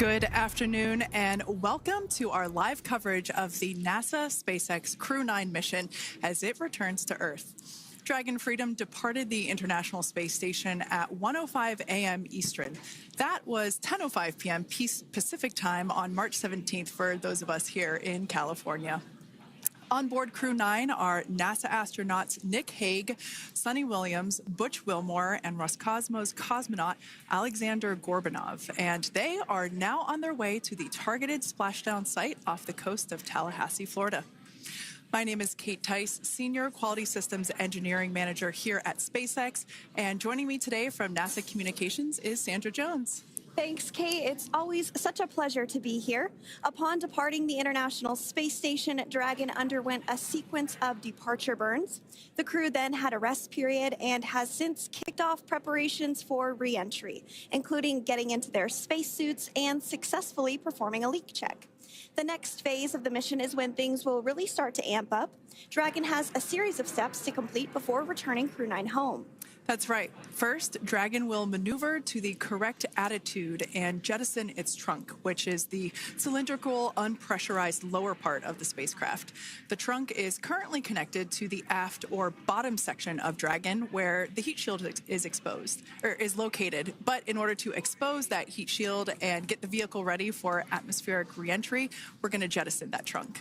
Good afternoon and welcome to our live coverage of the NASA SpaceX Crew 9 mission as it returns to Earth. Dragon Freedom departed the International Space Station at 1:05 a.m. Eastern. That was 10:05 p.m. Pacific time on March 17th for those of us here in California. On board Crew 9 are NASA astronauts Nick Hague, Suni Williams, Butch Wilmore, and Roscosmos cosmonaut Aleksandr Gorbunov. And they are now on their way to the targeted splashdown site off the coast of Tallahassee, Florida. My name is Kate Tice, Senior Quality Systems Engineering Manager here at SpaceX. And joining me today from NASA Communications is Sandra Jones. Thanks, Kate. It's always such a pleasure to be here. Upon departing the International Space Station, Dragon underwent a sequence of departure burns. The crew then had a rest period and has since kicked off preparations for re-entry, including getting into their spacesuits and successfully performing a leak check. The next phase of the mission is when things will really start to amp up. Dragon has a series of steps to complete before returning Crew 9 home. That's right. First, Dragon will maneuver to the correct attitude and jettison its trunk, which is the cylindrical, unpressurized lower part of the spacecraft. The trunk is currently connected to the aft or bottom section of Dragon, where the heat shield is located. But in order to expose that heat shield and get the vehicle ready for atmospheric reentry, we're going to jettison that trunk.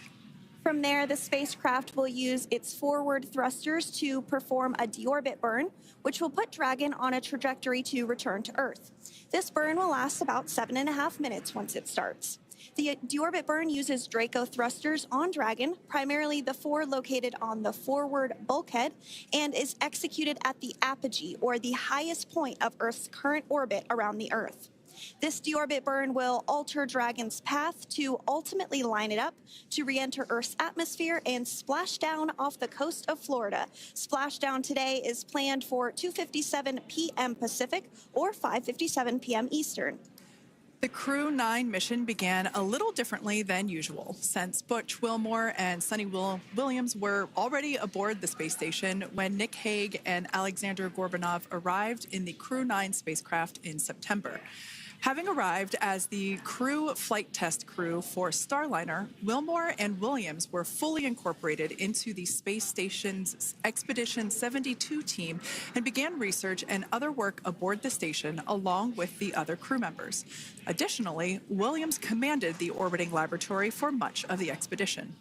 From there, the spacecraft will use its forward thrusters to perform a deorbit burn, which will put Dragon on a trajectory to return to Earth. This burn will last about 7.5 minutes once it starts. The deorbit burn uses Draco thrusters on Dragon, primarily the four located on the forward bulkhead, and is executed at the apogee, or the highest point of Earth's current orbit around the Earth. This deorbit burn will alter Dragon's path to ultimately line it up to re-enter Earth's atmosphere and splash down off the coast of Florida. Splashdown today is planned for 2:57 p.m. Pacific or 5:57 p.m. Eastern. The Crew 9 mission began a little differently than usual, since Butch Wilmore and Suni Williams were already aboard the space station when Nick Hague and Aleksandr Gorbunov arrived in the Crew 9 spacecraft in September. Having arrived as the crew flight test crew for Starliner, Wilmore and Williams were fully incorporated into the space station's Expedition 72 team and began research and other work aboard the station along with the other crew members. Additionally, Williams commanded the orbiting laboratory for much of the expedition.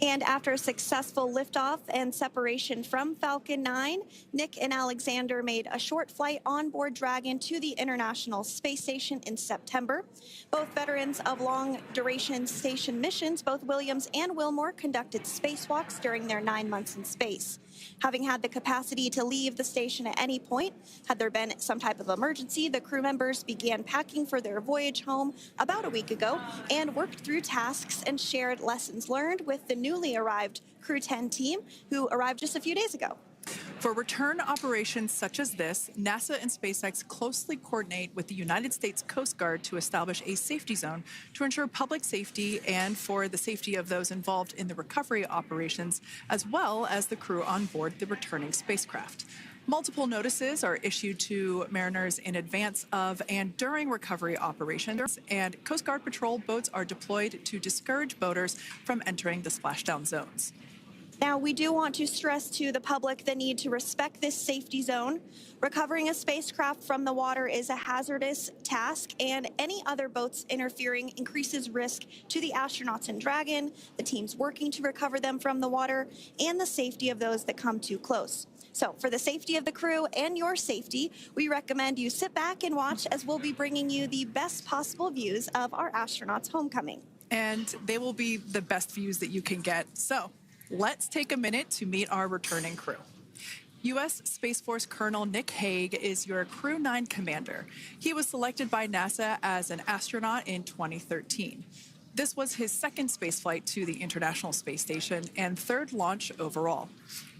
And after a successful liftoff and separation from Falcon 9, Nick and Aleksandr made a short flight on board Dragon to the International Space Station in September. Both veterans of long-duration station missions, both Williams and Wilmore conducted spacewalks during their 9 months in space. Having had the capacity to leave the station at any point, had there been some type of emergency, the crew members began packing for their voyage home about a week ago and worked through tasks and shared lessons learned with the newly arrived Crew 10 team, who arrived just a few days ago. For return operations such as this, NASA and SpaceX closely coordinate with the United States Coast Guard to establish a safety zone to ensure public safety and for the safety of those involved in the recovery operations, as well as the crew on board the returning spacecraft. Multiple notices are issued to mariners in advance of and during recovery operations, and Coast Guard patrol boats are deployed to discourage boaters from entering the splashdown zones. Now, we do want to stress to the public the need to respect this safety zone. Recovering a spacecraft from the water is a hazardous task, and any other boats interfering increases risk to the astronauts in Dragon, the teams working to recover them from the water, and the safety of those that come too close. So for the safety of the crew and your safety, we recommend you sit back and watch as we'll be bringing you the best possible views of our astronauts' homecoming. And they will be the best views that you can get. So let's take a minute to meet our returning crew. U.S. Space Force Colonel Nick Hague is your Crew 9 commander. He was selected by NASA as an astronaut in 2013. This was his second spaceflight to the International Space Station and third launch overall.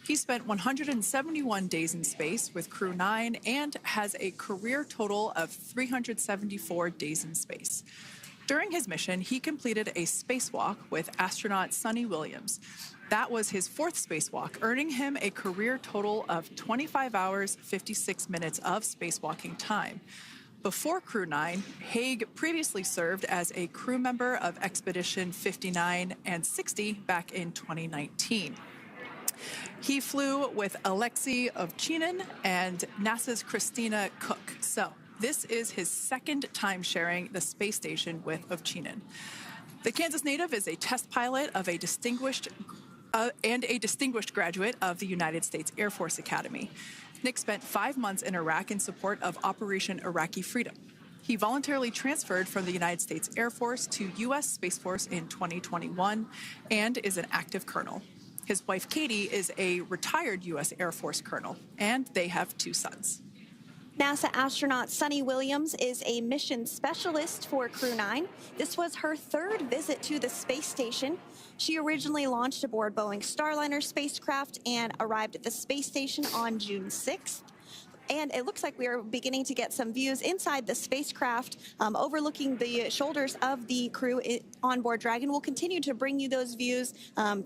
He spent 171 days in space with Crew 9 and has a career total of 374 days in space. During his mission, he completed a spacewalk with astronaut Suni Williams. That was his fourth spacewalk, earning him a career total of 25 hours, 56 minutes of spacewalking time. Before Crew 9, Hague previously served as a crew member of Expedition 59 and 60 back in 2019. He flew with Aleksandr Gorbunov and NASA's Christina Cook. So this is his second time sharing the space station with Gorbunov. The Kansas native is a test pilot of a distinguished graduate of the United States Air Force Academy. Nick spent 5 months in Iraq in support of Operation Iraqi Freedom. He voluntarily transferred from the United States Air Force to U.S. Space Force in 2021 and is an active colonel. His wife, Katie, is a retired U.S. Air Force colonel, and they have 2 sons. NASA astronaut Suni Williams is a mission specialist for Crew 9. This was her 3rd visit to the space station. She originally launched aboard Boeing Starliner spacecraft and arrived at the space station on June 6th. And it looks like we are beginning to get some views inside the spacecraft, overlooking the shoulders of the crew on board Dragon. We'll continue to bring you those views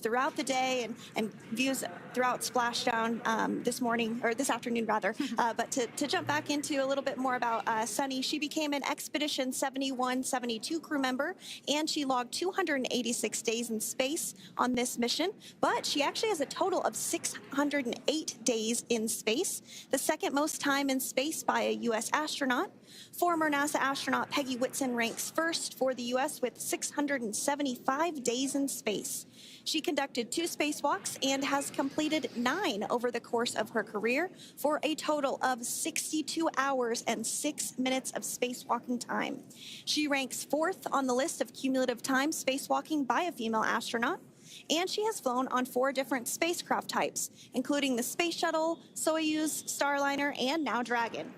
throughout the day and views throughout Splashdown this afternoon rather. But to jump back into a little bit more about Suni, she became an Expedition 71-72 crew member, and she logged 286 days in space on this mission. But she actually has a total of 608 days in space, the second most time in space by a U.S. astronaut. Former NASA astronaut Peggy Whitson ranks first for the U.S. with 675 days in space. She conducted 2 spacewalks and has completed 9 over the course of her career for a total of 62 hours and 6 minutes of spacewalking time. She ranks 4th on the list of cumulative time spacewalking by a female astronaut. And she has flown on 4 different spacecraft types, including the Space Shuttle, Soyuz, Starliner, and now Dragon.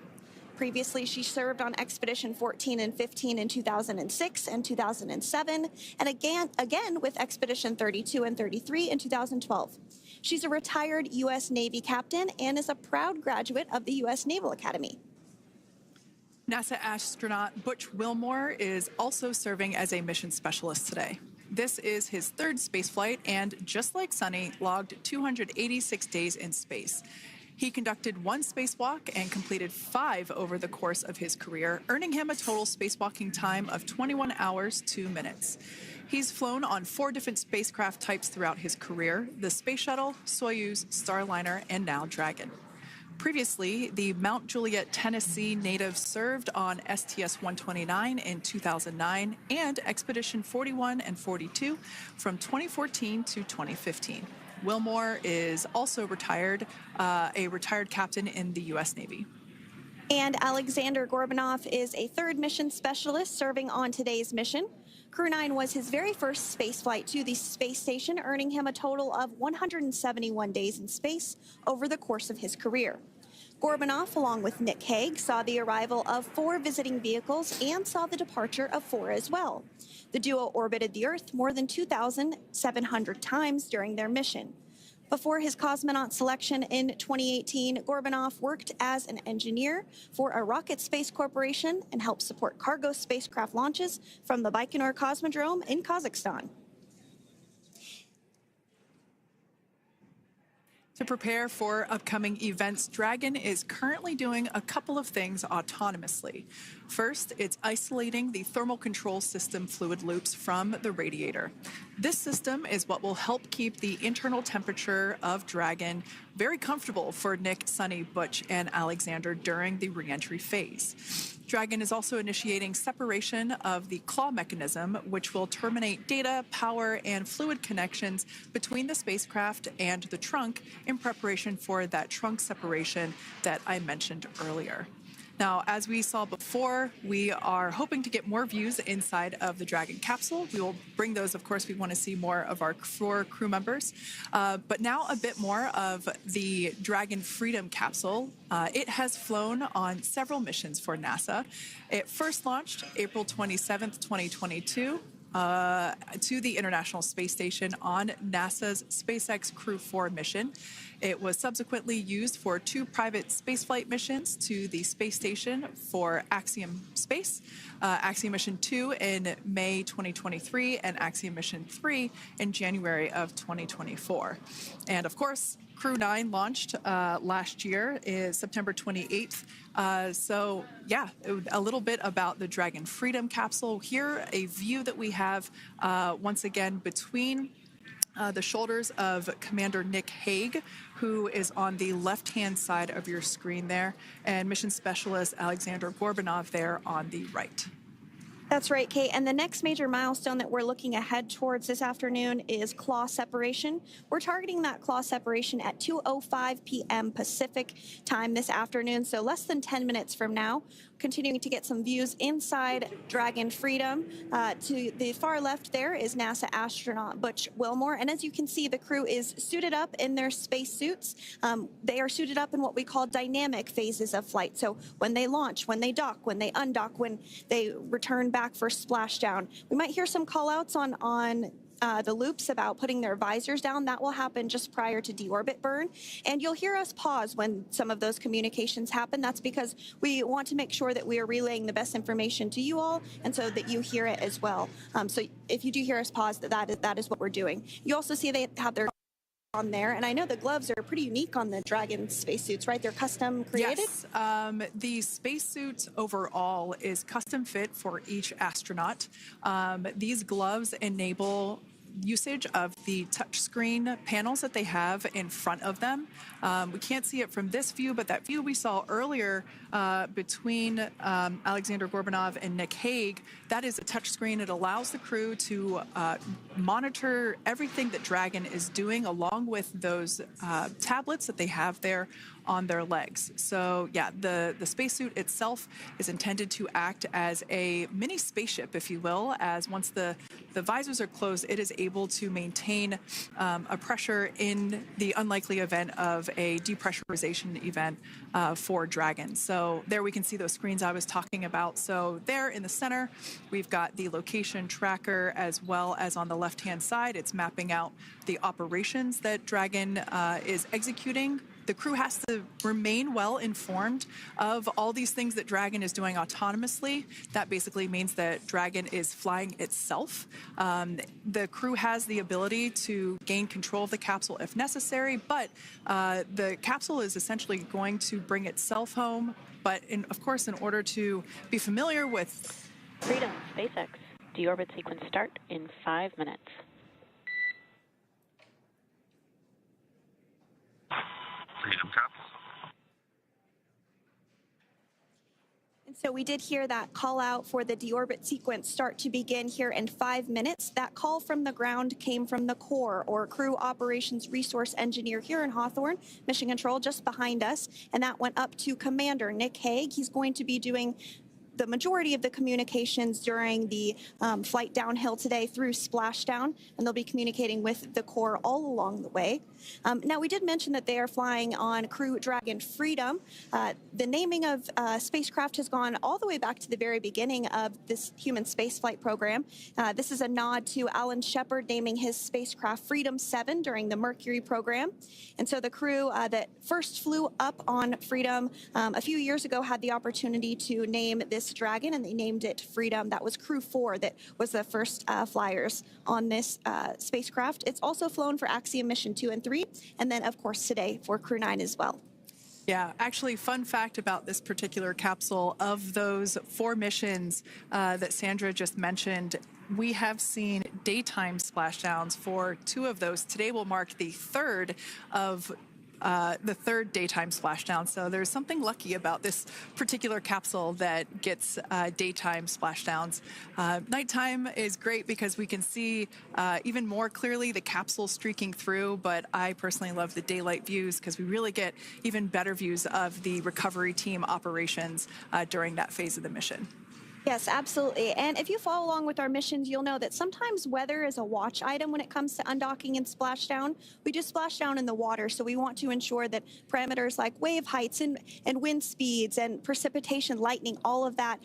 Previously, she served on Expedition 14 and 15 in 2006 and 2007, and again with Expedition 32 and 33 in 2012. She's a retired U.S. Navy captain and is a proud graduate of the U.S. Naval Academy. NASA astronaut Butch Wilmore is also serving as a mission specialist today. This is his 3rd spaceflight and, just like Suni, logged 286 days in space. He conducted 1 spacewalk and completed 5 over the course of his career, earning him a total spacewalking time of 21 hours, 2 minutes. He's flown on 4 different spacecraft types throughout his career: the Space Shuttle, Soyuz, Starliner, and now Dragon. Previously, the Mount Juliet, Tennessee native served on STS-129 in 2009 and Expedition 41 and 42 from 2014 to 2015. Wilmore is also a retired captain in the U.S. Navy. And Aleksandr Gorbunov is a 3rd mission specialist serving on today's mission. Crew 9 was his very first spaceflight to the space station, earning him a total of 171 days in space over the course of his career. Gorbunov, along with Nick Hague, saw the arrival of 4 visiting vehicles and saw the departure of 4 as well. The duo orbited the Earth more than 2,700 times during their mission. Before his cosmonaut selection in 2018, Gorbunov worked as an engineer for a rocket space corporation and helped support cargo spacecraft launches from the Baikonur Cosmodrome in Kazakhstan. To prepare for upcoming events, Dragon is currently doing a couple of things autonomously. First, it's isolating the thermal control system fluid loops from the radiator. This system is what will help keep the internal temperature of Dragon very comfortable for Nick, Suni, Butch, and Aleksandr during the re-entry phase. Dragon is also initiating separation of the claw mechanism, which will terminate data, power, and fluid connections between the spacecraft and the trunk in preparation for that trunk separation that I mentioned earlier. Now, as we saw before, we are hoping to get more views inside of the Dragon capsule. We will bring those, of course. We want to see more of our 4 crew members. But now a bit more of the Dragon Freedom capsule. It has flown on several missions for NASA. It first launched April 27th, 2022. To the International Space Station on NASA's SpaceX Crew 4 mission. It was subsequently used for 2 private spaceflight missions to the space station for Axiom Space, Axiom Mission 2 in May 2023, and Axiom Mission 3 in January of 2024. And of course, Crew 9 launched last year, is September 28th. So, yeah, a little bit about the Dragon Freedom capsule. Here, a view that we have once again between the shoulders of Commander Nick Hague, who is on the left-hand side of your screen there, and Mission Specialist Aleksandr Gorbunov there on the right. That's right, Kate. And the next major milestone that we're looking ahead towards this afternoon is claw separation. We're targeting that claw separation at 2:05 p.m. Pacific time this afternoon, so less than 10 minutes from now. Continuing to get some views inside Dragon Freedom. To the far left there is NASA astronaut Butch Wilmore. And as you can see, the crew is suited up in their space suits. They are suited up in what we call dynamic phases of flight. So when they launch, when they dock, when they undock, when they return back for splashdown. We might hear some call outs on the loops about putting their visors down. That will happen just prior to deorbit burn. And you'll hear us pause when some of those communications happen. That's because we want to make sure that we are relaying the best information to you all, and so that you hear it as well. So if you do hear us pause, that is what we're doing. You also see they have their on there, and I know the gloves are pretty unique on the Dragon spacesuits, right? They're custom created? Yes, the spacesuit overall is custom fit for each astronaut. These gloves enable usage of the touchscreen panels that they have in front of them. We can't see it from this view, but that view we saw earlier between Aleksandr Gorbunov and Nick Hague, that is a touchscreen. It allows the crew to monitor everything that Dragon is doing, along with those tablets that they have there on their legs. So yeah, the spacesuit itself is intended to act as a mini spaceship, if you will, as once the visors are closed, it is able to maintain a pressure in the unlikely event of a depressurization event for Dragon. So there we can see those screens I was talking about. So there in the center, we've got the location tracker, as well as on the left-hand side, it's mapping out the operations that Dragon is executing. The crew has to remain well informed of all these things that Dragon is doing autonomously. That basically means that Dragon is flying itself. The crew has the ability to gain control of the capsule if necessary, but the capsule is essentially going to bring itself home. But of course, in order to be familiar with Freedom, SpaceX, deorbit sequence start in 5 minutes. Freedom Cups. And so we did hear that call out for the deorbit sequence start to begin here in 5 minutes. That call from the ground came from the core, or Crew Operations Resource Engineer here in Hawthorne, Mission Control just behind us. And that went up to Commander Nick Hague. He's going to be doing the majority of the communications during the flight downhill today through Splashdown, and they'll be communicating with the core all along the way. Now, we did mention that they are flying on Crew Dragon Freedom. The naming of spacecraft has gone all the way back to the very beginning of this human spaceflight program. This is a nod to Alan Shepard naming his spacecraft Freedom 7 during the Mercury program. And so the crew that first flew up on Freedom a few years ago had the opportunity to name this Dragon, and they named it Freedom. That was Crew 4 that was the first flyers on this spacecraft. It's also flown for Axiom Mission 2 and 3, and then, of course, today for Crew 9 as well. Yeah, actually, fun fact about this particular capsule, of those 4 missions that Sandra just mentioned, we have seen daytime splashdowns for 2 of those. Today will mark the third daytime splashdown. So there's something lucky about this particular capsule that gets daytime splashdowns. Nighttime is great because we can see even more clearly the capsule streaking through, but I personally love the daylight views because we really get even better views of the recovery team operations during that phase of the mission. Yes, absolutely. And if you follow along with our missions, you'll know that sometimes weather is a watch item when it comes to undocking and splashdown. We do splashdown in the water, so we want to ensure that parameters like wave heights and wind speeds and precipitation, lightning, all of that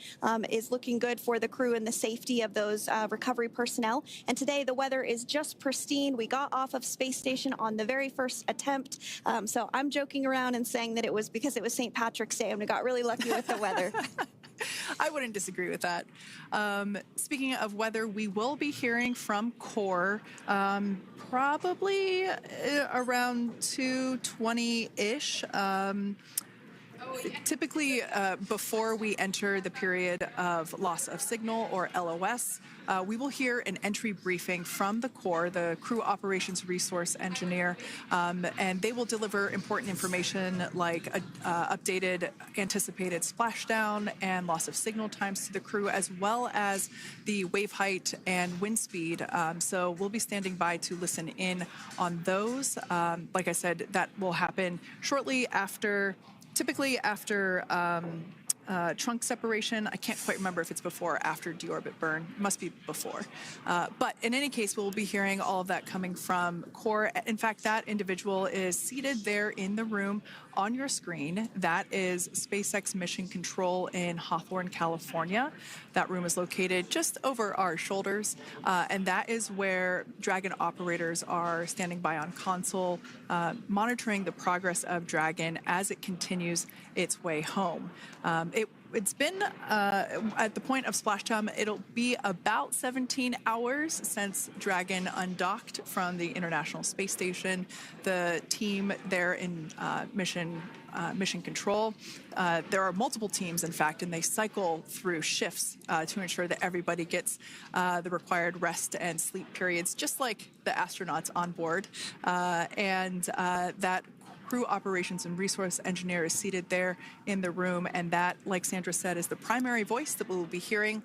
is looking good for the crew and the safety of those recovery personnel. And today the weather is just pristine. We got off of space station on the very first attempt. So I'm joking around and saying that it was because it was St. Patrick's Day and we got really lucky with the weather. I wouldn't disagree with that. Speaking of weather, we will be hearing from core probably around 2:20-ish. Typically, before we enter the period of loss of signal, or LOS, we will hear an entry briefing from the core, the crew operations resource engineer, and they will deliver important information like updated anticipated splashdown and loss of signal times to the crew, as well as the wave height and wind speed. So we'll be standing by to listen in on those. Like I said, that will happen shortly after. Typically after trunk separation. I can't quite remember if it's before or after deorbit burn. It must be before. But in any case, we'll be hearing all of that coming from core. In fact, that individual is seated there in the room on your screen. That is SpaceX Mission Control in Hawthorne, California. That room is located just over our shoulders, and that is where Dragon operators are standing by on console, monitoring the progress of Dragon as it continues its way home. It's been, at the point of splashdown, it'll be about 17 hours since Dragon undocked from the International Space Station. The team there in mission control, there are multiple teams, in fact, and they cycle through shifts to ensure that everybody gets the required rest and sleep periods, just like the astronauts on board. That crew operations and resource engineer is seated there in the room, and that, like Sandra said, is the primary voice that we'll be hearing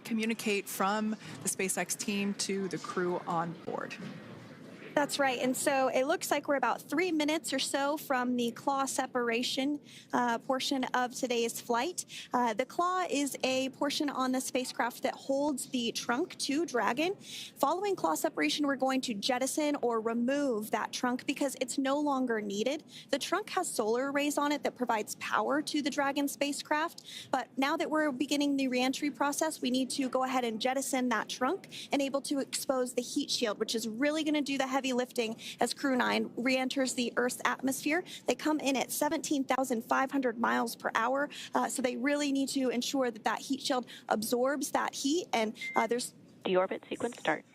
communicate from the SpaceX team to the crew on board. That's right. And so it looks like we're about 3 minutes or so from the claw separation portion of today's flight. The claw is a portion on the spacecraft that holds the trunk to Dragon. Following claw separation, we're going to jettison or remove that trunk because it's no longer needed. The trunk has solar arrays on it that provides power to the Dragon spacecraft. But now that we're beginning the reentry process, we need to go ahead and jettison that trunk and able to expose the heat shield, which is really going to do the heavy lifting as Crew 9 re-enters the Earth's atmosphere. They come in at 17,500 miles per hour, so they really need to ensure that that heat shield absorbs that heat, and there's... Deorbit sequence start.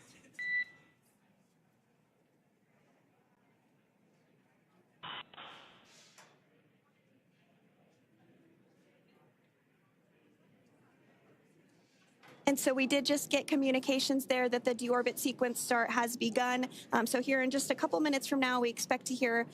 And so we did just get communications there that the deorbit sequence start has begun. So here in just a couple minutes from now, we expect to hear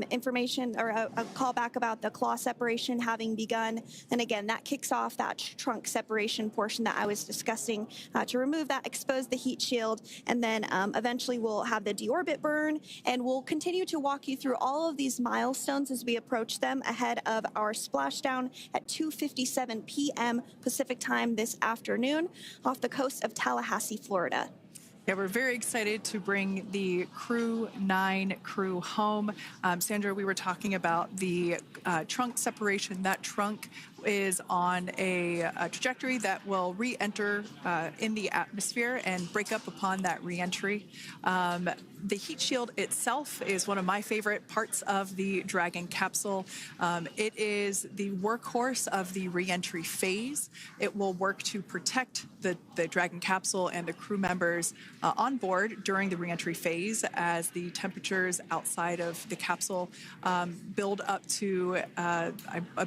information or a call back about the claw separation having begun. And again, that kicks off that trunk separation portion that I was discussing to remove that, expose the heat shield, and then eventually we'll have the deorbit burn. And we'll continue to walk you through all of these milestones as we approach them ahead of our splashdown at 2:57 p.m. Pacific time this afternoon, off the coast of Tallahassee, Florida. Yeah, we're very excited to bring the Crew 9 crew home. Sandra, we were talking about the trunk separation. That trunk is on a trajectory that will re-enter in the atmosphere and break up upon that re-entry. The heat shield itself is one of my favorite parts of the Dragon capsule. It is the workhorse of the re-entry phase. It will work to protect the Dragon capsule and the crew members on board during the re-entry phase as the temperatures outside of the capsule build up to, I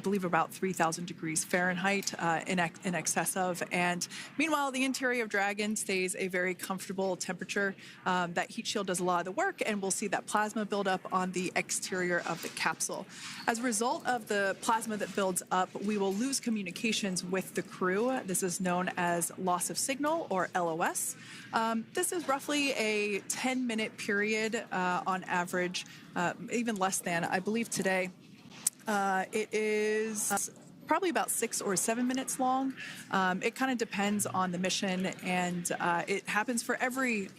believe, about 3,000 degrees Fahrenheit in excess of. And meanwhile, the interior of Dragon stays a very comfortable temperature. That heat shield does a lot of the work, and we'll see that plasma build up on the exterior of the capsule. As a result of the plasma that builds up, we will lose communications with the crew. This is known as loss of signal, or LOS. This is roughly a 10-minute period on average, even less than. I believe today it is probably about 6 or 7 minutes long. It kind of depends on the mission, and it happens for every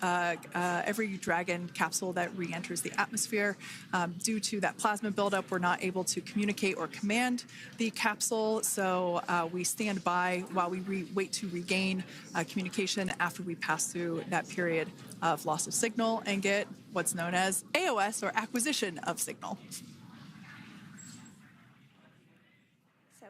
Dragon capsule that re-enters the atmosphere. Due to that plasma buildup, we're not able to communicate or command the capsule, so we stand by while we wait to regain communication after we pass through that period of loss of signal and get what's known as AOS, or acquisition of signal.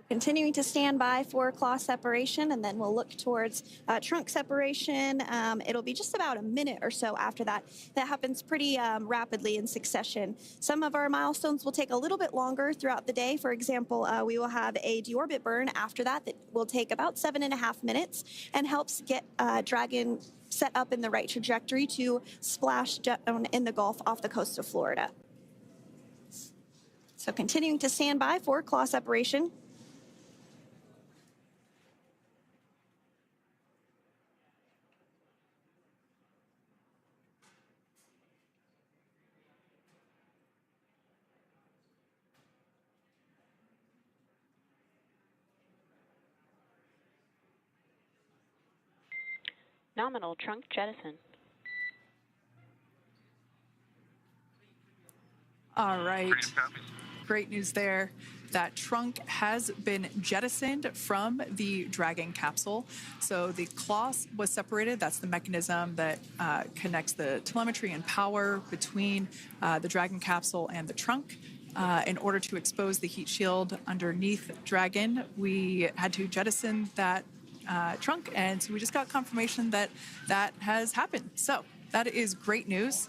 Continuing to stand by for claw separation, and then we'll look towards trunk separation. It'll be just about a minute or so after that. That happens pretty rapidly in succession. Some of our milestones will take a little bit longer throughout the day. For example, we will have a deorbit burn after that will take about 7.5 minutes and helps get Dragon set up in the right trajectory to splash down in the Gulf off the coast of Florida. So continuing to stand by for claw separation. Nominal trunk jettison. All right. Great news there. That trunk has been jettisoned from the Dragon capsule. So the claw was separated. That's the mechanism that connects the telemetry and power between the Dragon capsule and the trunk. In order to expose the heat shield underneath Dragon, we had to jettison that trunk, and so we just got confirmation that that has happened. So that is great news.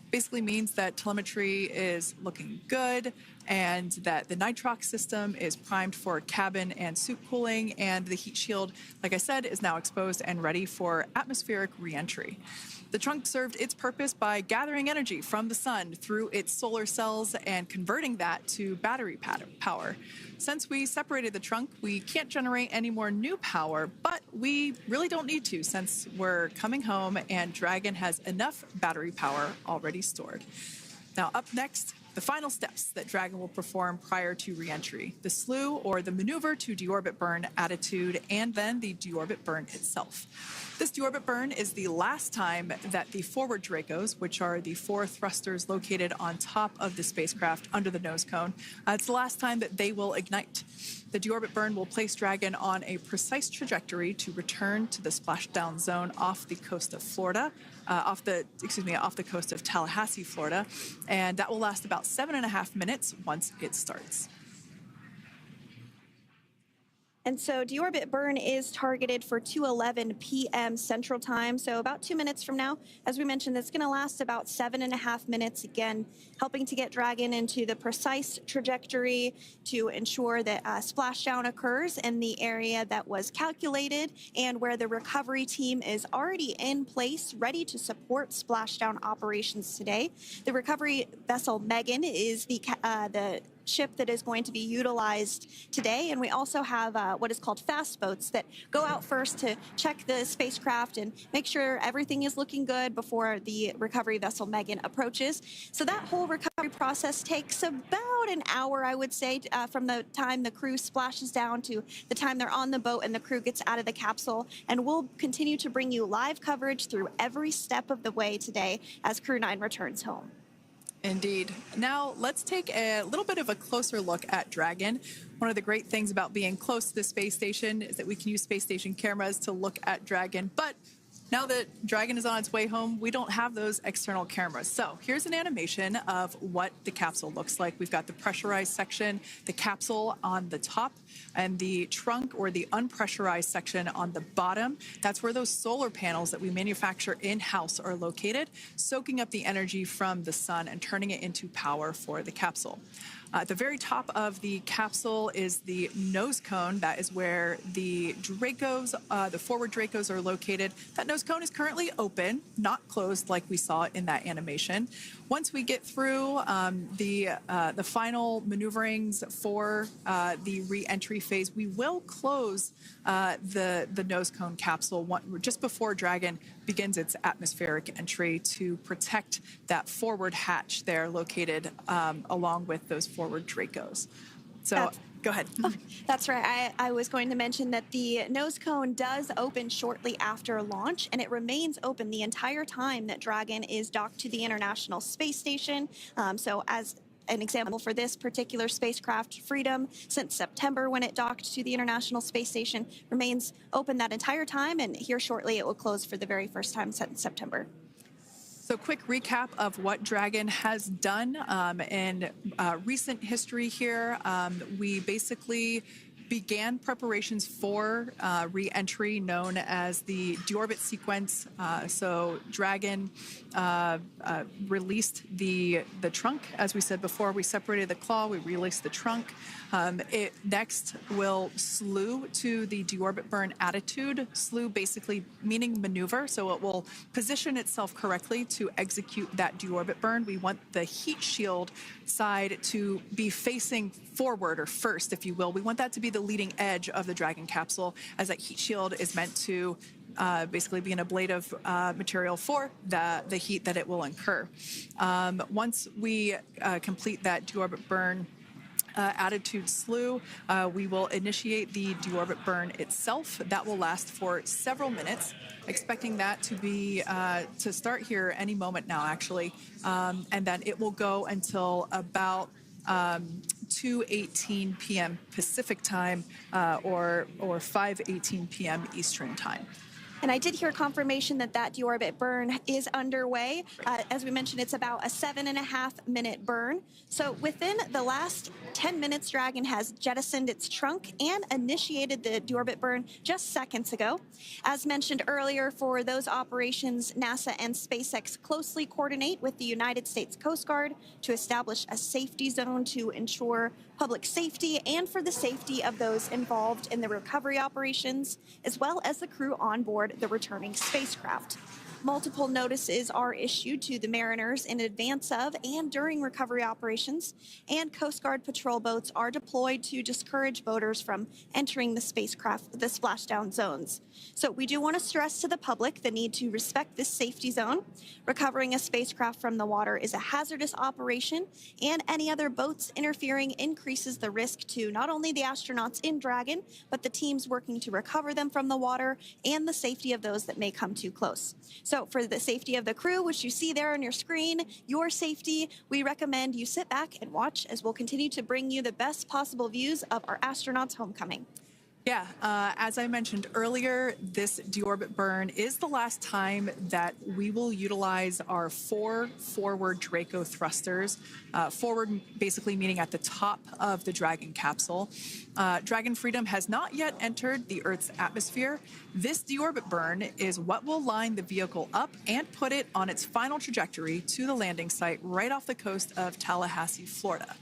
Basically means that telemetry is looking good and that the nitrox system is primed for cabin and suit cooling, and the heat shield, like I said, is now exposed and ready for atmospheric reentry. The trunk served its purpose by gathering energy from the sun through its solar cells and converting that to battery power. Since we separated the trunk, we can't generate any more new power, but we really don't need to since we're coming home and Dragon has enough battery power already stored. Now, up next, the final steps that Dragon will perform prior to reentry: the slew, or the maneuver to deorbit burn attitude, and then the deorbit burn itself. This deorbit burn is the last time that the forward Dracos, which are the 4 thrusters located on top of the spacecraft under the nose cone, it's the last time that they will ignite. The deorbit burn will place Dragon on a precise trajectory to return to the splashdown zone off the coast of Florida, off the coast of Tallahassee, Florida, and that will last about 7.5 minutes once it starts. And so deorbit burn is targeted for 2:11 p.m. Central Time, so about 2 minutes from now. As we mentioned, it's going to last about 7.5 minutes, again, helping to get Dragon into the precise trajectory to ensure that splashdown occurs in the area that was calculated and where the recovery team is already in place, ready to support splashdown operations today. The recovery vessel Megan is the ship that is going to be utilized today, and we also have what is called fast boats that go out first to check the spacecraft and make sure everything is looking good before the recovery vessel Megan approaches. So that whole recovery process takes about an hour, I would say, from the time the crew splashes down to the time they're on the boat and the crew gets out of the capsule. And we'll continue to bring you live coverage through every step of the way today as Crew 9 returns home. Indeed. Now, let's take a little bit of a closer look at Dragon. One of the great things about being close to the space station is that we can use space station cameras to look at Dragon. But now that Dragon is on its way home, we don't have those external cameras. So here's an animation of what the capsule looks like. We've got the pressurized section, the capsule on the top, and the trunk, or the unpressurized section, on the bottom. That's where those solar panels that we manufacture in-house are located, soaking up the energy from the sun and turning it into power for the capsule. At the very top of the capsule is the nose cone. That is where the Dracos, the forward Dracos, are located. That nose cone is currently open, not closed like we saw in that animation. Once we get through the final maneuverings for the re-entry phase, we will close the nose cone capsule just before Dragon begins its atmospheric entry to protect that forward hatch there located along with those forward Dracos. So go ahead. Oh, that's right. I was going to mention that the nose cone does open shortly after launch, and it remains open the entire time that Dragon is docked to the International Space Station. So as an example for this particular spacecraft, Freedom, since September when it docked to the International Space Station, remains open that entire time, and here shortly it will close for the very first time since September. So quick recap of what Dragon has done in recent history here. We basically began preparations for re-entry known as the Deorbit sequence. So Dragon released the trunk. As we said before, we separated the claw, we released the trunk. It next will slew to the deorbit burn attitude. Slew basically meaning maneuver, so it will position itself correctly to execute that deorbit burn. We want the heat shield side to be facing forward, or first, if you will. We want that to be the leading edge of the Dragon capsule, as that heat shield is meant to basically be an ablative material for the heat that it will incur. Once we complete that deorbit burn attitude slew, we will initiate the deorbit burn itself. That will last for several minutes, expecting that to be to start here any moment now, actually, and then it will go until about 2:18 p.m. Pacific time or 5:18 p.m. Eastern time. And I did hear confirmation that deorbit burn is underway. As we mentioned, it's about a 7.5-minute burn. So within the last 10 minutes, Dragon has jettisoned its trunk and initiated the deorbit burn just seconds ago. As mentioned earlier, for those operations, NASA and SpaceX closely coordinate with the United States Coast Guard to establish a safety zone to ensure public safety and for the safety of those involved in the recovery operations, as well as the crew on board the returning spacecraft. Multiple notices are issued to the mariners in advance of and during recovery operations, and Coast Guard patrol boats are deployed to discourage boaters from entering the splashdown zones. So we do want to stress to the public the need to respect this safety zone. Recovering a spacecraft from the water is a hazardous operation, and any other boats interfering increases the risk to not only the astronauts in Dragon, but the teams working to recover them from the water and the safety of those that may come too close. So for the safety of the crew, which you see there on your screen, your safety, we recommend you sit back and watch as we'll continue to bring you the best possible views of our astronauts' homecoming. Yeah, as I mentioned earlier, this deorbit burn is the last time that we will utilize our 4 forward Draco thrusters. Forward basically meaning at the top of the Dragon capsule. Dragon Freedom has not yet entered the Earth's atmosphere. This deorbit burn is what will line the vehicle up and put it on its final trajectory to the landing site right off the coast of Tallahassee, Florida.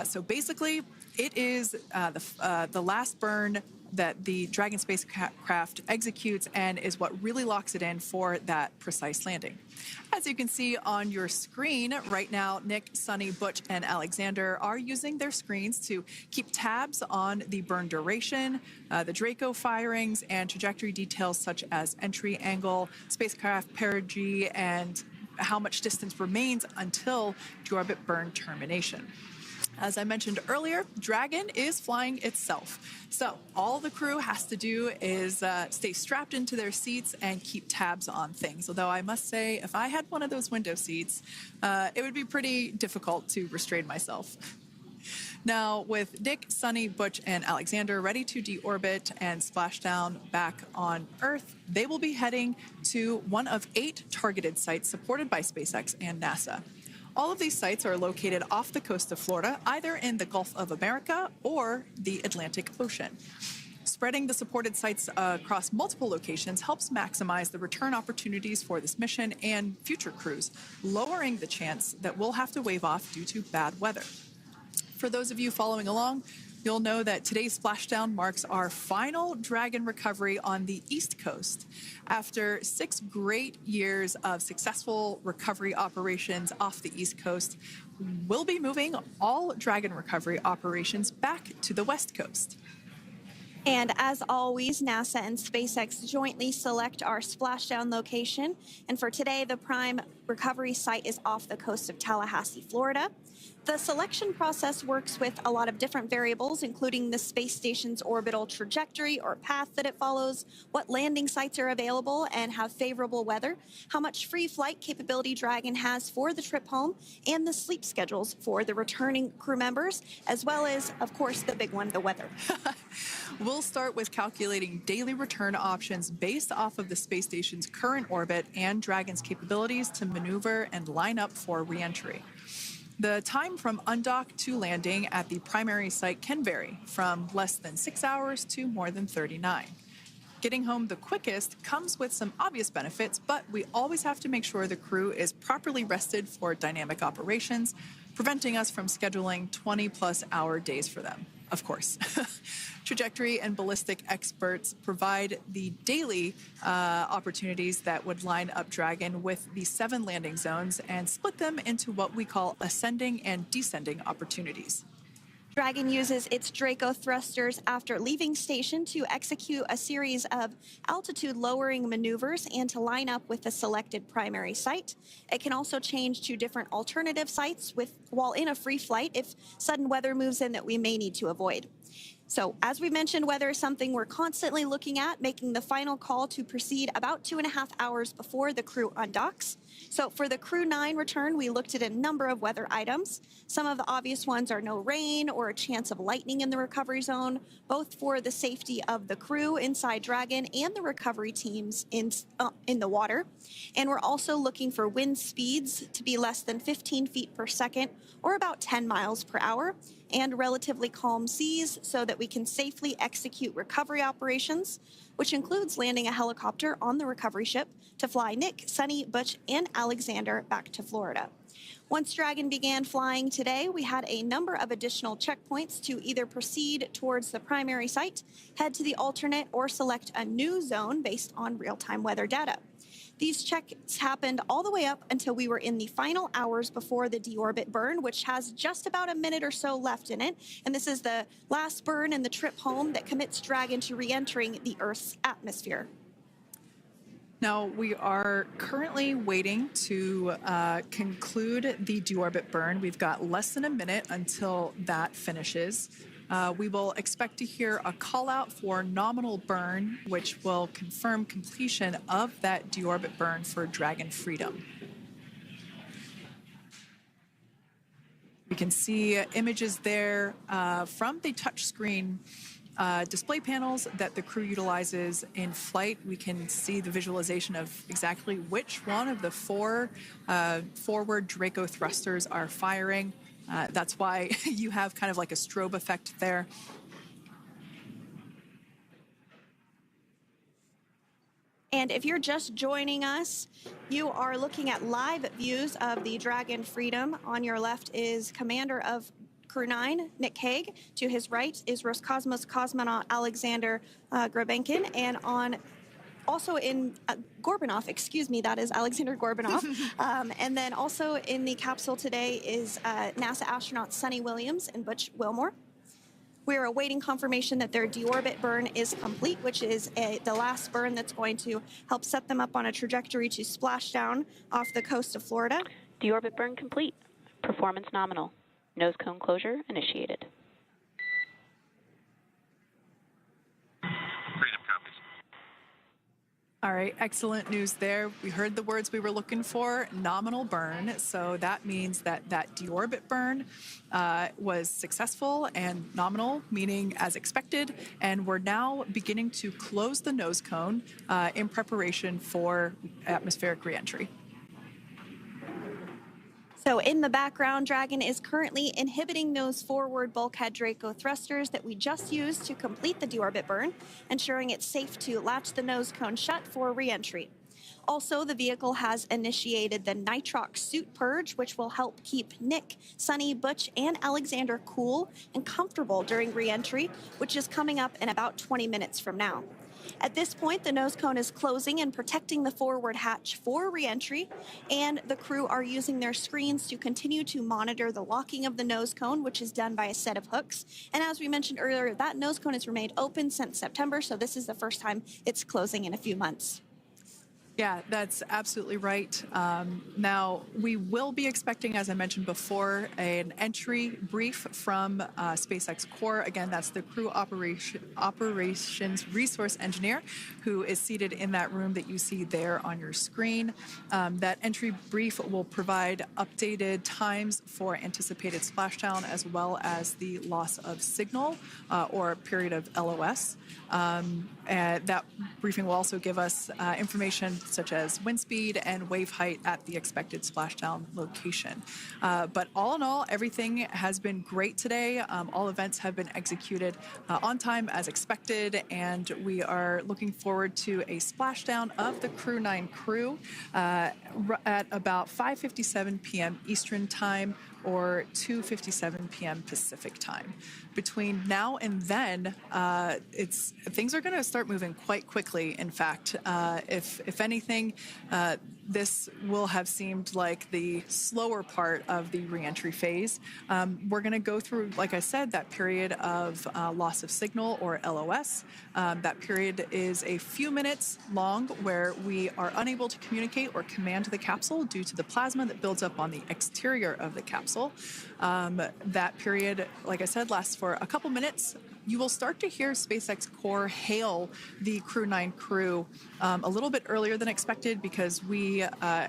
So basically, it is the last burn that the Dragon spacecraft executes and is what really locks it in for that precise landing. As you can see on your screen right now, Nick, Suni, Butch, and Aleksandr are using their screens to keep tabs on the burn duration, the Draco firings, and trajectory details such as entry angle, spacecraft perigee, and how much distance remains until deorbit burn termination. As I mentioned earlier, Dragon is flying itself. So all the crew has to do is stay strapped into their seats and keep tabs on things. Although I must say, if I had one of those window seats, it would be pretty difficult to restrain myself. Now, with Nick, Suni, Butch, and Aleksandr ready to deorbit and splash down back on Earth, they will be heading to one of 8 targeted sites supported by SpaceX and NASA. All of these sites are located off the coast of Florida, either in the Gulf of America or the Atlantic Ocean. Spreading the supported sites across multiple locations helps maximize the return opportunities for this mission and future crews, lowering the chance that we'll have to wave off due to bad weather. For those of you following along, you'll know that today's splashdown marks our final Dragon recovery on the East Coast. After 6 great years of successful recovery operations off the East Coast, we'll be moving all Dragon recovery operations back to the West Coast. And as always, NASA and SpaceX jointly select our splashdown location. And for today, the prime recovery site is off the coast of Tallahassee, Florida. The selection process works with a lot of different variables, including the space station's orbital trajectory or path that it follows, what landing sites are available and have favorable weather, how much free flight capability Dragon has for the trip home, and the sleep schedules for the returning crew members, as well as, of course, the big one, the weather. We'll start with calculating daily return options based off of the space station's current orbit and Dragon's capabilities to maneuver and line up for re-entry. The time from undock to landing at the primary site can vary from less than 6 hours to more than 39. Getting home the quickest comes with some obvious benefits, but we always have to make sure the crew is properly rested for dynamic operations, preventing us from scheduling 20-plus hour days for them, of course. Trajectory and ballistic experts provide the daily opportunities that would line up Dragon with the 7 landing zones and split them into what we call ascending and descending opportunities. Dragon uses its Draco thrusters after leaving station to execute a series of altitude-lowering maneuvers and to line up with the selected primary site. It can also change to different alternative sites while in a free flight if sudden weather moves in that we may need to avoid. So, as we mentioned, weather is something we're constantly looking at, making the final call to proceed about 2.5 hours before the crew undocks. So, for the Crew 9 return, we looked at a number of weather items. Some of the obvious ones are no rain or a chance of lightning in the recovery zone, both for the safety of the crew inside Dragon and the recovery teams in the water. And we're also looking for wind speeds to be less than 15 feet per second or about 10 miles per hour, and relatively calm seas so that we can safely execute recovery operations, which includes landing a helicopter on the recovery ship to fly Nick, Suni, Butch, and Aleksandr back to Florida. Once Dragon began flying today, we had a number of additional checkpoints to either proceed towards the primary site, head to the alternate, or select a new zone based on real-time weather data. These checks happened all the way up until we were in the final hours before the Deorbit burn, which has just about a minute or so left in it. And this is the last burn in the trip home that commits Dragon to re-entering the Earth's atmosphere. Now, we are currently waiting to conclude the deorbit burn. We've got less than a minute until that finishes. We will expect to hear a call out for nominal burn, which will confirm completion of that deorbit burn for Dragon Freedom. We can see images there from the touchscreen display panels that the crew utilizes in flight. We can see the visualization of exactly which one of the 4 forward Draco thrusters are firing. That's why you have kind of like a strobe effect there. And if you're just joining us, you are looking at live views of the Dragon Freedom. On your left is Commander of Crew 9, Nick Hague. To his right is Roscosmos cosmonaut Aleksandr Gorbunov, and also in Gorbunov, excuse me, that is Aleksandr Gorbunov. And then also in the capsule today is NASA astronauts Suni Williams and Butch Wilmore. We are awaiting confirmation that their deorbit burn is complete, which is the last burn that's going to help set them up on a trajectory to Splashdown off the coast of Florida. Deorbit burn complete. Performance nominal. Nose cone closure initiated. Freedom copies. All right, excellent news there. We heard the words we were looking for, nominal burn. So that means that that deorbit burn was successful and nominal, meaning as expected. And we're now beginning to close the nose cone in preparation for atmospheric reentry. So in the background, Dragon is currently inhibiting those forward bulkhead Draco thrusters that we just used to complete the deorbit burn, ensuring it's safe to latch the nose cone shut for reentry. Also, the vehicle has initiated the nitrox suit purge, which will help keep Nick, Suni, Butch, and Aleksandr cool and comfortable during reentry, which is coming up in about 20 minutes from now. At this point, the nose cone is closing and protecting the forward hatch for reentry, and the crew are using their screens to continue to monitor the locking of the nose cone, which is done by a set of hooks. And as we mentioned earlier, that nose cone has remained open since September, so this is the first time it's closing in a few months. Yeah, that's absolutely right. Now, we will be expecting, as I mentioned before, an entry brief from SpaceX Core. Again, that's the crew operations resource engineer who is seated in that room that you see there on your screen. That entry brief will provide updated times for anticipated splashdown as well as the loss of signal or period of LOS. And that briefing will also give us information such as wind speed and wave height at the expected splashdown location. But all in all, everything has been great today. All events have been executed on time as expected, and we are looking forward to a splashdown of the Crew 9 crew at about 5:57 p.m. Eastern Time or 2:57 p.m. Pacific Time. Between now and then, things are going to start moving quite quickly. In fact, if anything, this will have seemed like the slower part of the reentry phase. We're going to go through, like I said, that period of loss of signal, or LOS. That period is a few minutes long where we are unable to communicate or command the capsule due to the plasma that builds up on the exterior of the capsule. That period, like I said, lasts for a couple minutes. You will start to hear SpaceX Core hail the Crew 9 crew a little bit earlier than expected, because we,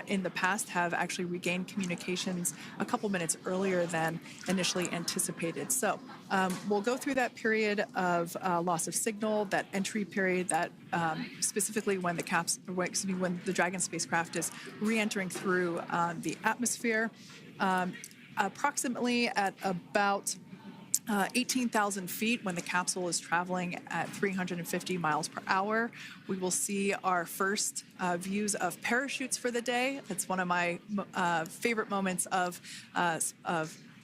in the past, have actually regained communications a couple minutes earlier than initially anticipated. So we'll go through that period of loss of signal, that entry period, that specifically when the Dragon spacecraft is re-entering through the atmosphere. Approximately at about 18,000 feet, when the capsule is traveling at 350 miles per hour, we will see our first views of parachutes for the day. It's one of my favorite moments of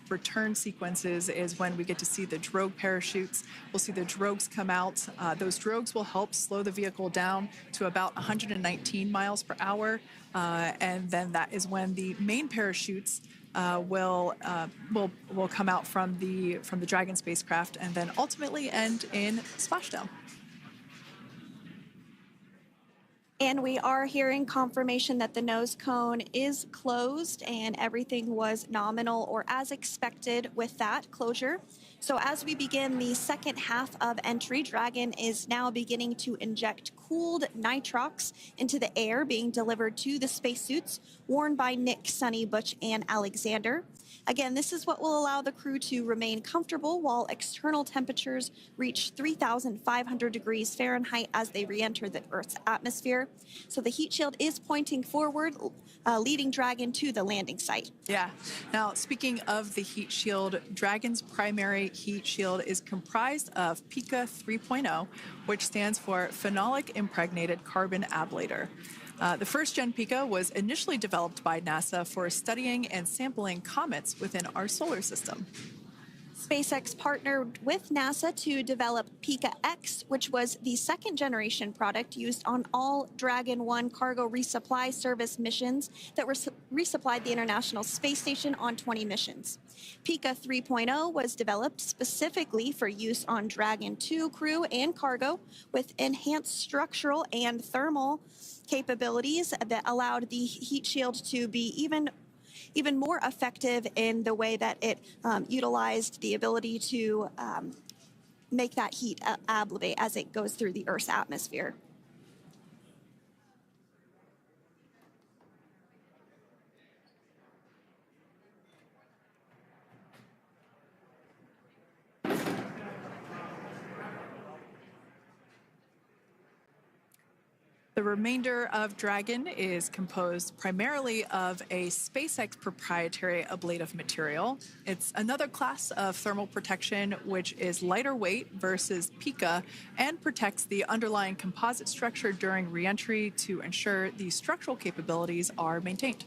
return sequences, is when we get to see the drogue parachutes. We'll see the drogues come out. Those drogues will help slow the vehicle down to about 119 miles per hour. And then that is when the main parachutes will come out from the Dragon spacecraft, and then ultimately end in splashdown. And we are hearing confirmation that the nose cone is closed and everything was nominal or as expected with that closure. So as we begin the second half of entry, Dragon is now beginning to inject cooled nitrox into the air being delivered to the spacesuits worn by Nick, Suni, Butch, and Aleksandr. Again, this is what will allow the crew to remain comfortable while external temperatures reach 3,500 degrees Fahrenheit as they re-enter the Earth's atmosphere. So the heat shield is pointing forward, leading Dragon to the landing site. Yeah. Now, speaking of the heat shield, Dragon's primary heat shield is comprised of PICA 3.0, which stands for Phenolic Impregnated Carbon Ablator. The first-gen PICA was initially developed by NASA for studying and sampling comets within our solar system. SpaceX partnered with NASA to develop PICA-X, which was the second-generation product used on all Dragon 1 cargo resupply service missions that resupplied the International Space Station on 20 missions. PICA 3.0 was developed specifically for use on Dragon 2 crew and cargo, with enhanced structural and thermal capabilities that allowed the heat shield to be even more effective in the way that it utilized the ability to make that heat ablate as it goes through the Earth's atmosphere. The remainder of Dragon is composed primarily of a SpaceX proprietary ablative material. It's another class of thermal protection which is lighter weight versus PICA and protects the underlying composite structure during reentry to ensure the structural capabilities are maintained.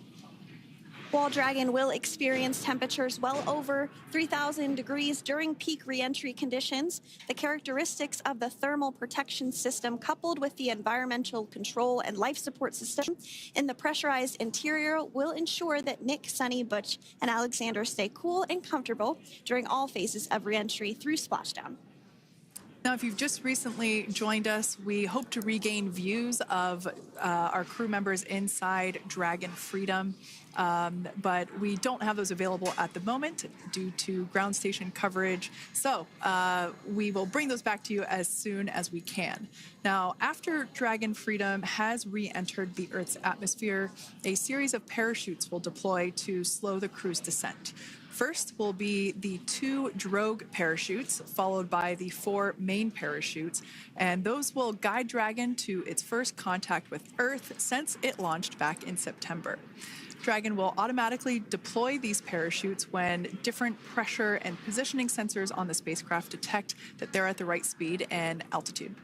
While Dragon will experience temperatures well over 3,000 degrees during peak reentry conditions, the characteristics of the thermal protection system, coupled with the environmental control and life support system in the pressurized interior, will ensure that Nick, Suni, Butch, and Aleksandr stay cool and comfortable during all phases of reentry through splashdown. Now, if you've just recently joined us, we hope to regain views of our crew members inside Dragon Freedom, but we don't have those available at the moment due to ground station coverage. So we will bring those back to you as soon as we can. Now, after Dragon Freedom has re-entered the Earth's atmosphere, a series of parachutes will deploy to slow the crew's descent. First will be the 2 drogue parachutes, followed by the 4 main parachutes, and those will guide Dragon to its first contact with Earth since it launched back in September. Dragon will automatically deploy these parachutes when different pressure and positioning sensors on the spacecraft detect that they're at the right speed and altitude.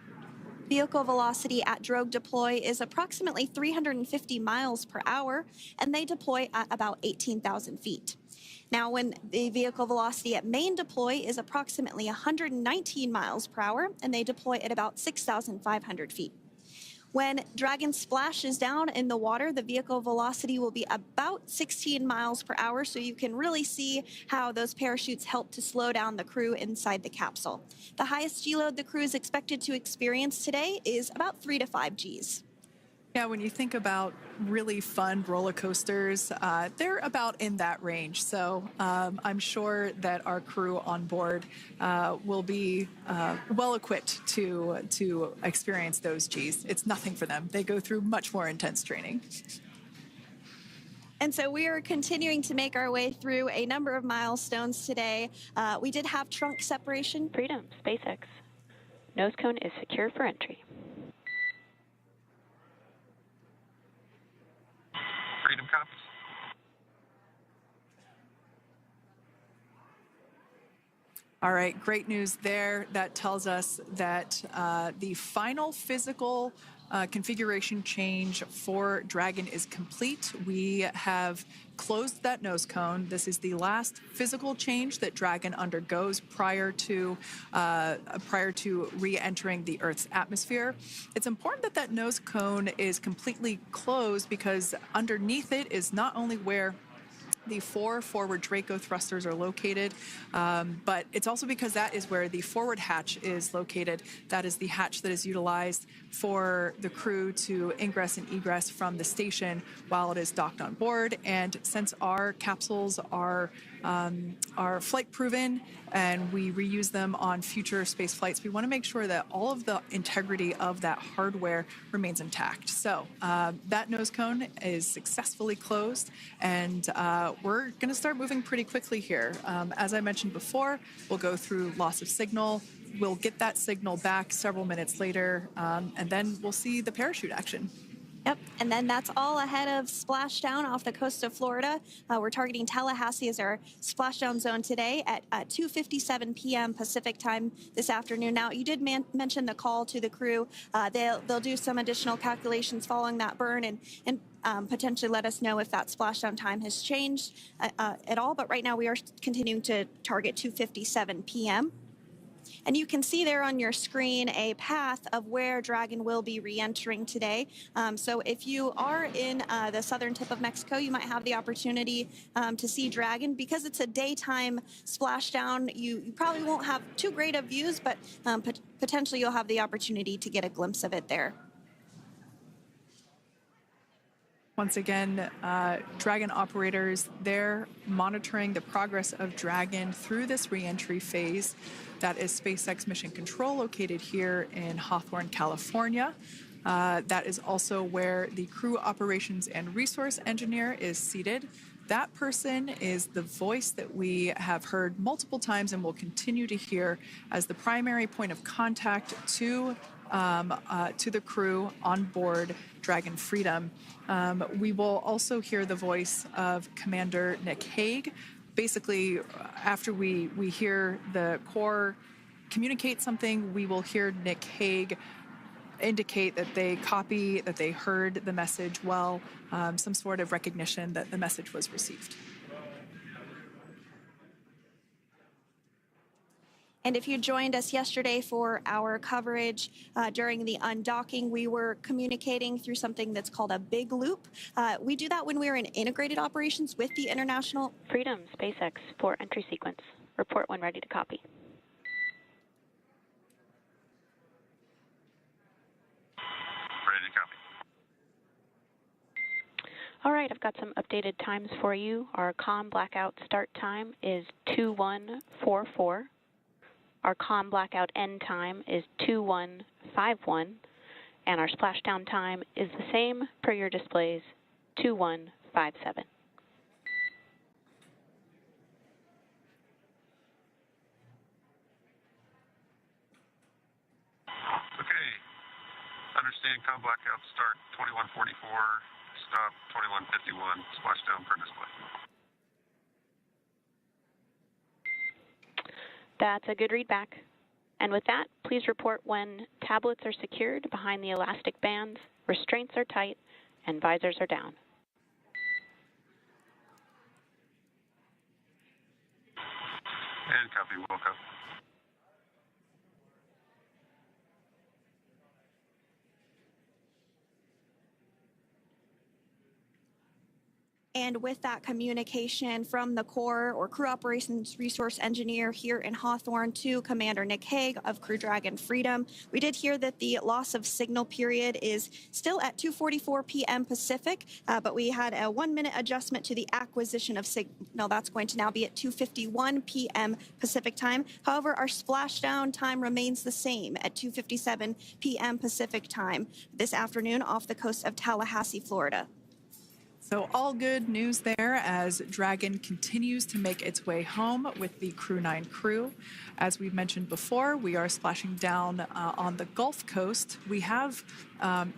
Vehicle velocity at drogue deploy is approximately 350 miles per hour, and they deploy at about 18,000 feet. Now, when the vehicle velocity at main deploy is approximately 119 miles per hour, and they deploy at about 6,500 feet. When Dragon splashes down in the water, the vehicle velocity will be about 16 miles per hour, so you can really see how those parachutes help to slow down the crew inside the capsule. The highest G-load the crew is expected to experience today is about 3 to 5 Gs. Yeah, when you think about really fun roller coasters, they're about in that range. So I'm sure that our crew on board will be well equipped to experience those Gs. It's nothing for them. They go through much more intense training. And so we are continuing to make our way through a number of milestones today. We did have trunk separation. Freedom, SpaceX. Nose cone is secure for entry. Freedom copies. All right, great news there. That tells us that the final physical configuration change for Dragon is complete. We have closed that nose cone. This is the last physical change that Dragon undergoes prior to re-entering the Earth's atmosphere. It's important that that nose cone is completely closed because underneath it is not only where the 4 forward Draco thrusters are located, but it's also because that is where the forward hatch is located. That is the hatch that is utilized for the crew to ingress and egress from the station while it is docked on board. And since our capsules are flight proven and we reuse them on future space flights, we want to make sure that all of the integrity of that hardware remains intact. So that nose cone is successfully closed, and we're going to start moving pretty quickly here. As I mentioned before, we'll go through loss of signal. We'll get that signal back several minutes later, and then we'll see the parachute action. Yep, and then that's all ahead of Splashdown off the coast of Florida. We're targeting Tallahassee as our splashdown zone today at 2:57 p.m. Pacific time this afternoon. Now, you did mention the call to the crew. They'll do some additional calculations following that burn and potentially let us know if that splashdown time has changed at all. But right now, we are continuing to target 2:57 p.m. And you can see there on your screen a path of where Dragon will be re-entering today. So if you are in the southern tip of Mexico, you might have the opportunity to see Dragon. Because it's a daytime splashdown, you probably won't have too great of views, but potentially you'll have the opportunity to get a glimpse of it there. Once again, Dragon operators, they're monitoring the progress of Dragon through this re-entry phase. That is SpaceX Mission Control, located here in Hawthorne, California. That is also where the crew operations and resource engineer is seated. That person is the voice that we have heard multiple times and will continue to hear as the primary point of contact to the crew on board Dragon Freedom. We will also hear the voice of Commander Nick Hague. Basically, after we hear the Corps communicate something, we will hear Nick Hague indicate that they copy, that they heard the message well, some sort of recognition that the message was received. And if you joined us yesterday for our coverage during the undocking, we were communicating through something that's called a big loop. We do that when we're in integrated operations with the International Freedom, SpaceX, for entry sequence. Report when ready to copy. Ready to copy. All right, I've got some updated times for you. Our COM blackout start time is 2144. Our COM blackout end time is 2151, and our splashdown time is the same per your displays, 2157. understand, blackout start 2144, stop 2151, splashdown per display. That's a good readback. And with that, please report when tablets are secured behind the elastic bands, restraints are tight, and visors are down. And copy, Wilco. And with that communication from the Corps or Crew Operations Resource Engineer here in Hawthorne to Commander Nick Hague of Crew Dragon Freedom, we did hear that the loss of signal period is still at 2:44 p.m. Pacific, but we had a 1-minute adjustment to the acquisition of signal. That's going to now be at 2:51 p.m. Pacific time. However, our splashdown time remains the same at 2:57 p.m. Pacific time this afternoon off the coast of Tallahassee, Florida. So all good news there as Dragon continues to make its way home with the Crew 9 crew. As we've mentioned before, we are splashing down on the Gulf Coast. We have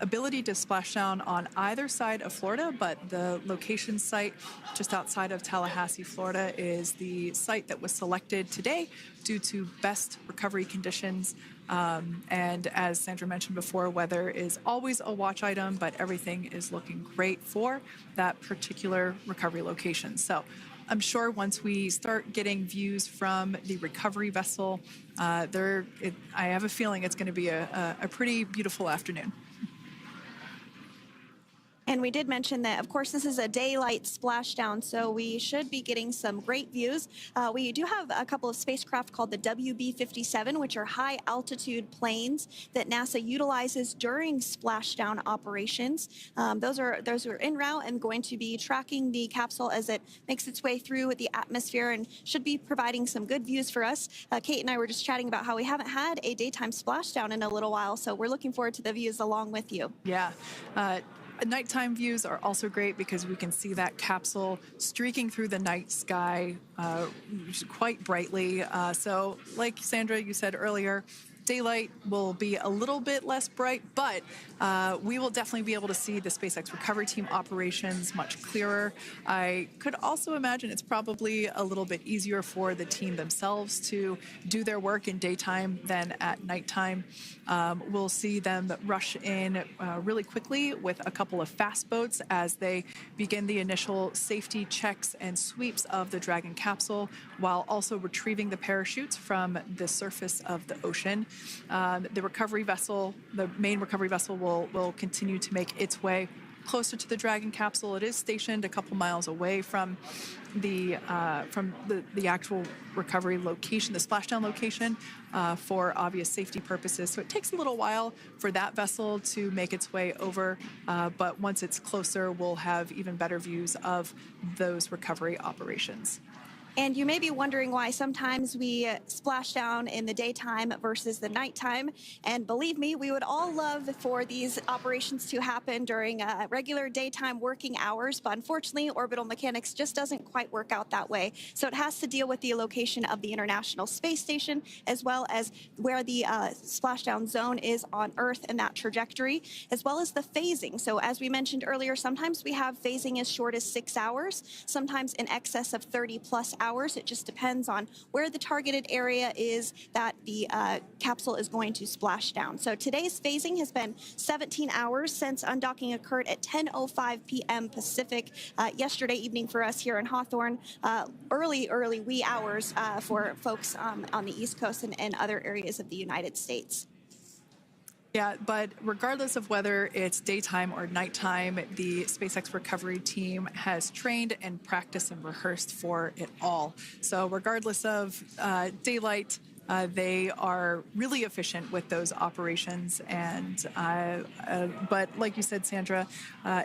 ability to splash down on either side of Florida, but the location site just outside of Tallahassee, Florida is the site that was selected today due to best recovery conditions. And as Sandra mentioned before, weather is always a watch item, but everything is looking great for that particular recovery location. So I'm sure once we start getting views from the recovery vessel, I have a feeling it's going to be a pretty beautiful afternoon. And we did mention that, of course, this is a daylight splashdown, so we should be getting some great views. We do have a couple of spacecraft called the WB-57, which are high-altitude planes that NASA utilizes during splashdown operations. Those are en route and going to be tracking the capsule as it makes its way through the atmosphere and should be providing some good views for us. Kate and I were just chatting about how we haven't had a daytime splashdown in a little while, so we're looking forward to the views along with you. Yeah. Nighttime views are also great because we can see that capsule streaking through the night sky quite brightly. So like Sandra, you said earlier, daylight will be a little bit less bright, but we will definitely be able to see the SpaceX recovery team operations much clearer. I could also imagine it's probably a little bit easier for the team themselves to do their work in daytime than at nighttime. We'll see them rush in really quickly with a couple of fast boats as they begin the initial safety checks and sweeps of the Dragon capsule, while also retrieving the parachutes from the surface of the ocean. The recovery vessel, the main recovery vessel, will continue to make its way closer to the Dragon capsule. It is stationed a couple miles away from the actual recovery location, the splashdown location, for obvious safety purposes. So it takes a little while for that vessel to make its way over, but once it's closer, we'll have even better views of those recovery operations. And you may be wondering why sometimes we splash down in the daytime versus the nighttime. And believe me, we would all love for these operations to happen during regular daytime working hours. But unfortunately, orbital mechanics just doesn't quite work out that way. So it has to deal with the location of the International Space Station, as well as where the splashdown zone is on Earth and that trajectory, as well as the phasing. So as we mentioned earlier, sometimes we have phasing as short as 6 hours, sometimes in excess of 30 plus hours. It just depends on where the targeted area is that the capsule is going to splash down. So today's phasing has been 17 hours since undocking occurred at 10:05 p.m. Pacific yesterday evening for us here in Hawthorne. Early wee hours for folks on the East Coast and other areas of the United States. Yeah, but regardless of whether it's daytime or nighttime, the SpaceX recovery team has trained and practiced and rehearsed for it all. So regardless of daylight, they are really efficient with those operations. And but like you said, Sandra,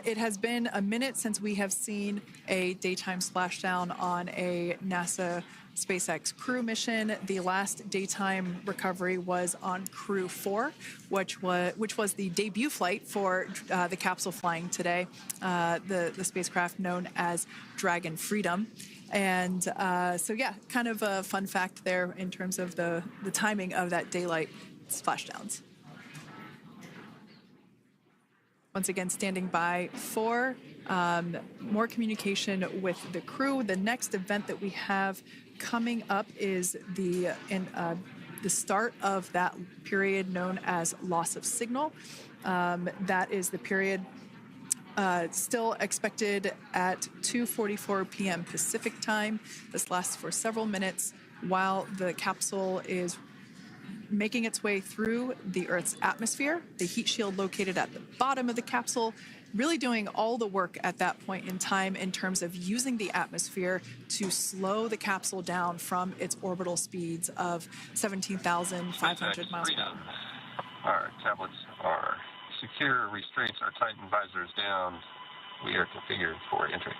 it has been a minute since we have seen a daytime splashdown on a NASA SpaceX crew mission. The last daytime recovery was on Crew 4, which was the debut flight for the capsule flying today, the spacecraft known as Dragon Freedom. And so, yeah, kind of a fun fact there in terms of the timing of that daylight splashdowns. Once again, standing by for more communication with the crew. The next event that we have coming up is the start of that period known as loss of signal. That is the period still expected at 2:44 p.m. Pacific time. This lasts for several minutes while the capsule is making its way through the Earth's atmosphere. The heat shield located at the bottom of the capsule really doing all the work at that point in time in terms of using the atmosphere to slow the capsule down from its orbital speeds of 17,500 miles per hour. Our tablets are secure, restraints are tightened, visors down. We are configured for entry.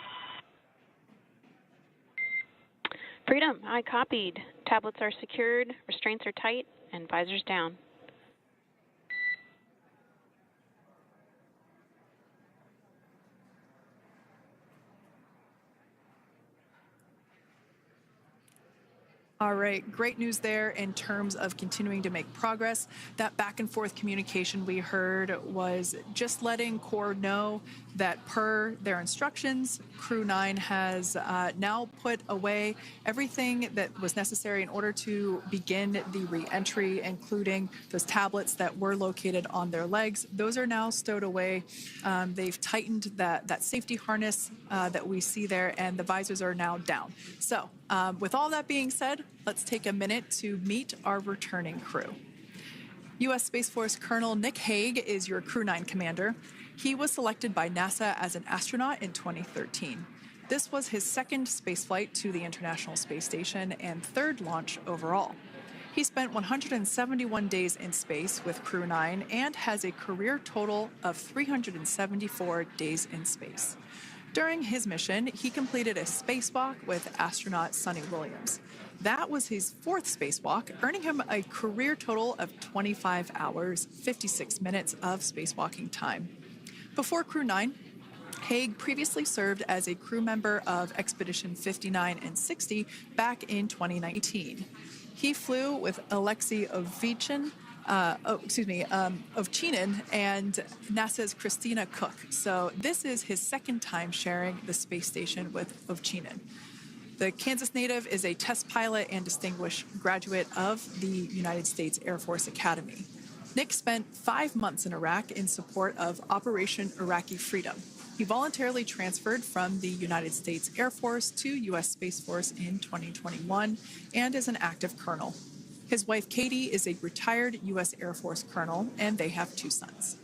Freedom, I copied. Tablets are secured, restraints are tight, and visors down. All right, great news there in terms of continuing to make progress. That back and forth communication we heard was just letting Core know that per their instructions, Crew 9 has now put away everything that was necessary in order to begin the re-entry, including those tablets that were located on their legs. Those are now stowed away. They've tightened that safety harness that we see there, and the visors are now down. So with all that being said, let's take a minute to meet our returning crew. U.S. Space Force Colonel Nick Hague is your Crew 9 commander. He was selected by NASA as an astronaut in 2013. This was his second spaceflight to the International Space Station and third launch overall. He spent 171 days in space with Crew 9 and has a career total of 374 days in space. During his mission, he completed a spacewalk with astronaut Suni Williams. That was his fourth spacewalk, earning him a career total of 25 hours, 56 minutes of spacewalking time. Before Crew 9, Hague previously served as a crew member of Expedition 59 and 60 back in 2019. He flew with Aleksandr Ovchinin and NASA's Christina Cook. So this is his second time sharing the space station with Ovchinin. The Kansas native is a test pilot and distinguished graduate of the United States Air Force Academy. Nick spent 5 months in Iraq in support of Operation Iraqi Freedom. He voluntarily transferred from the United States Air Force to U.S. Space Force in 2021 and is an active colonel. His wife, Katie, is a retired U.S. Air Force colonel, and they have 2 sons.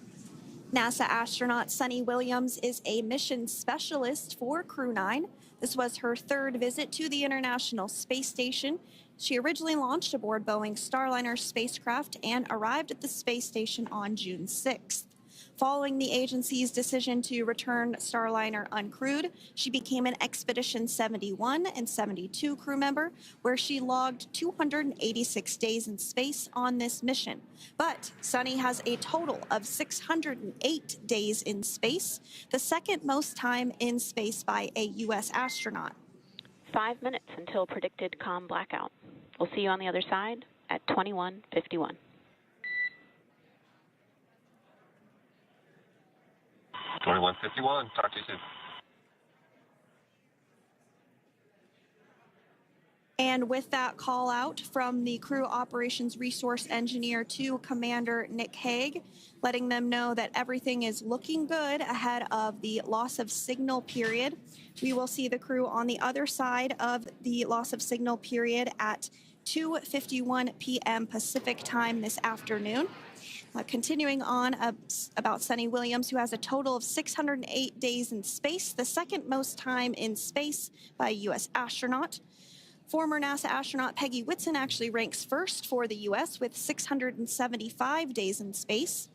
NASA astronaut Suni Williams is a mission specialist for Crew 9. This was her third visit to the International Space Station. She originally launched aboard Boeing Starliner spacecraft and arrived at the space station on June 6th. Following the agency's decision to return Starliner uncrewed, she became an Expedition 71 and 72 crew member, where she logged 286 days in space on this mission. But Suni has a total of 608 days in space, the second most time in space by a U.S. astronaut. 5 minutes until predicted comm blackout. We'll see you on the other side at 21:51. Talk to you soon. And with that call out from the crew operations resource engineer to Commander Nick Hague, letting them know that everything is looking good ahead of the loss of signal period. We will see the crew on the other side of the loss of signal period at 2:51 p.m. Pacific time this afternoon. Continuing on about Suni Williams, who has a total of 608 days in space, the second most time in space by a U.S. astronaut. Former NASA astronaut Peggy Whitson actually ranks first for the U.S. with 675 days in space.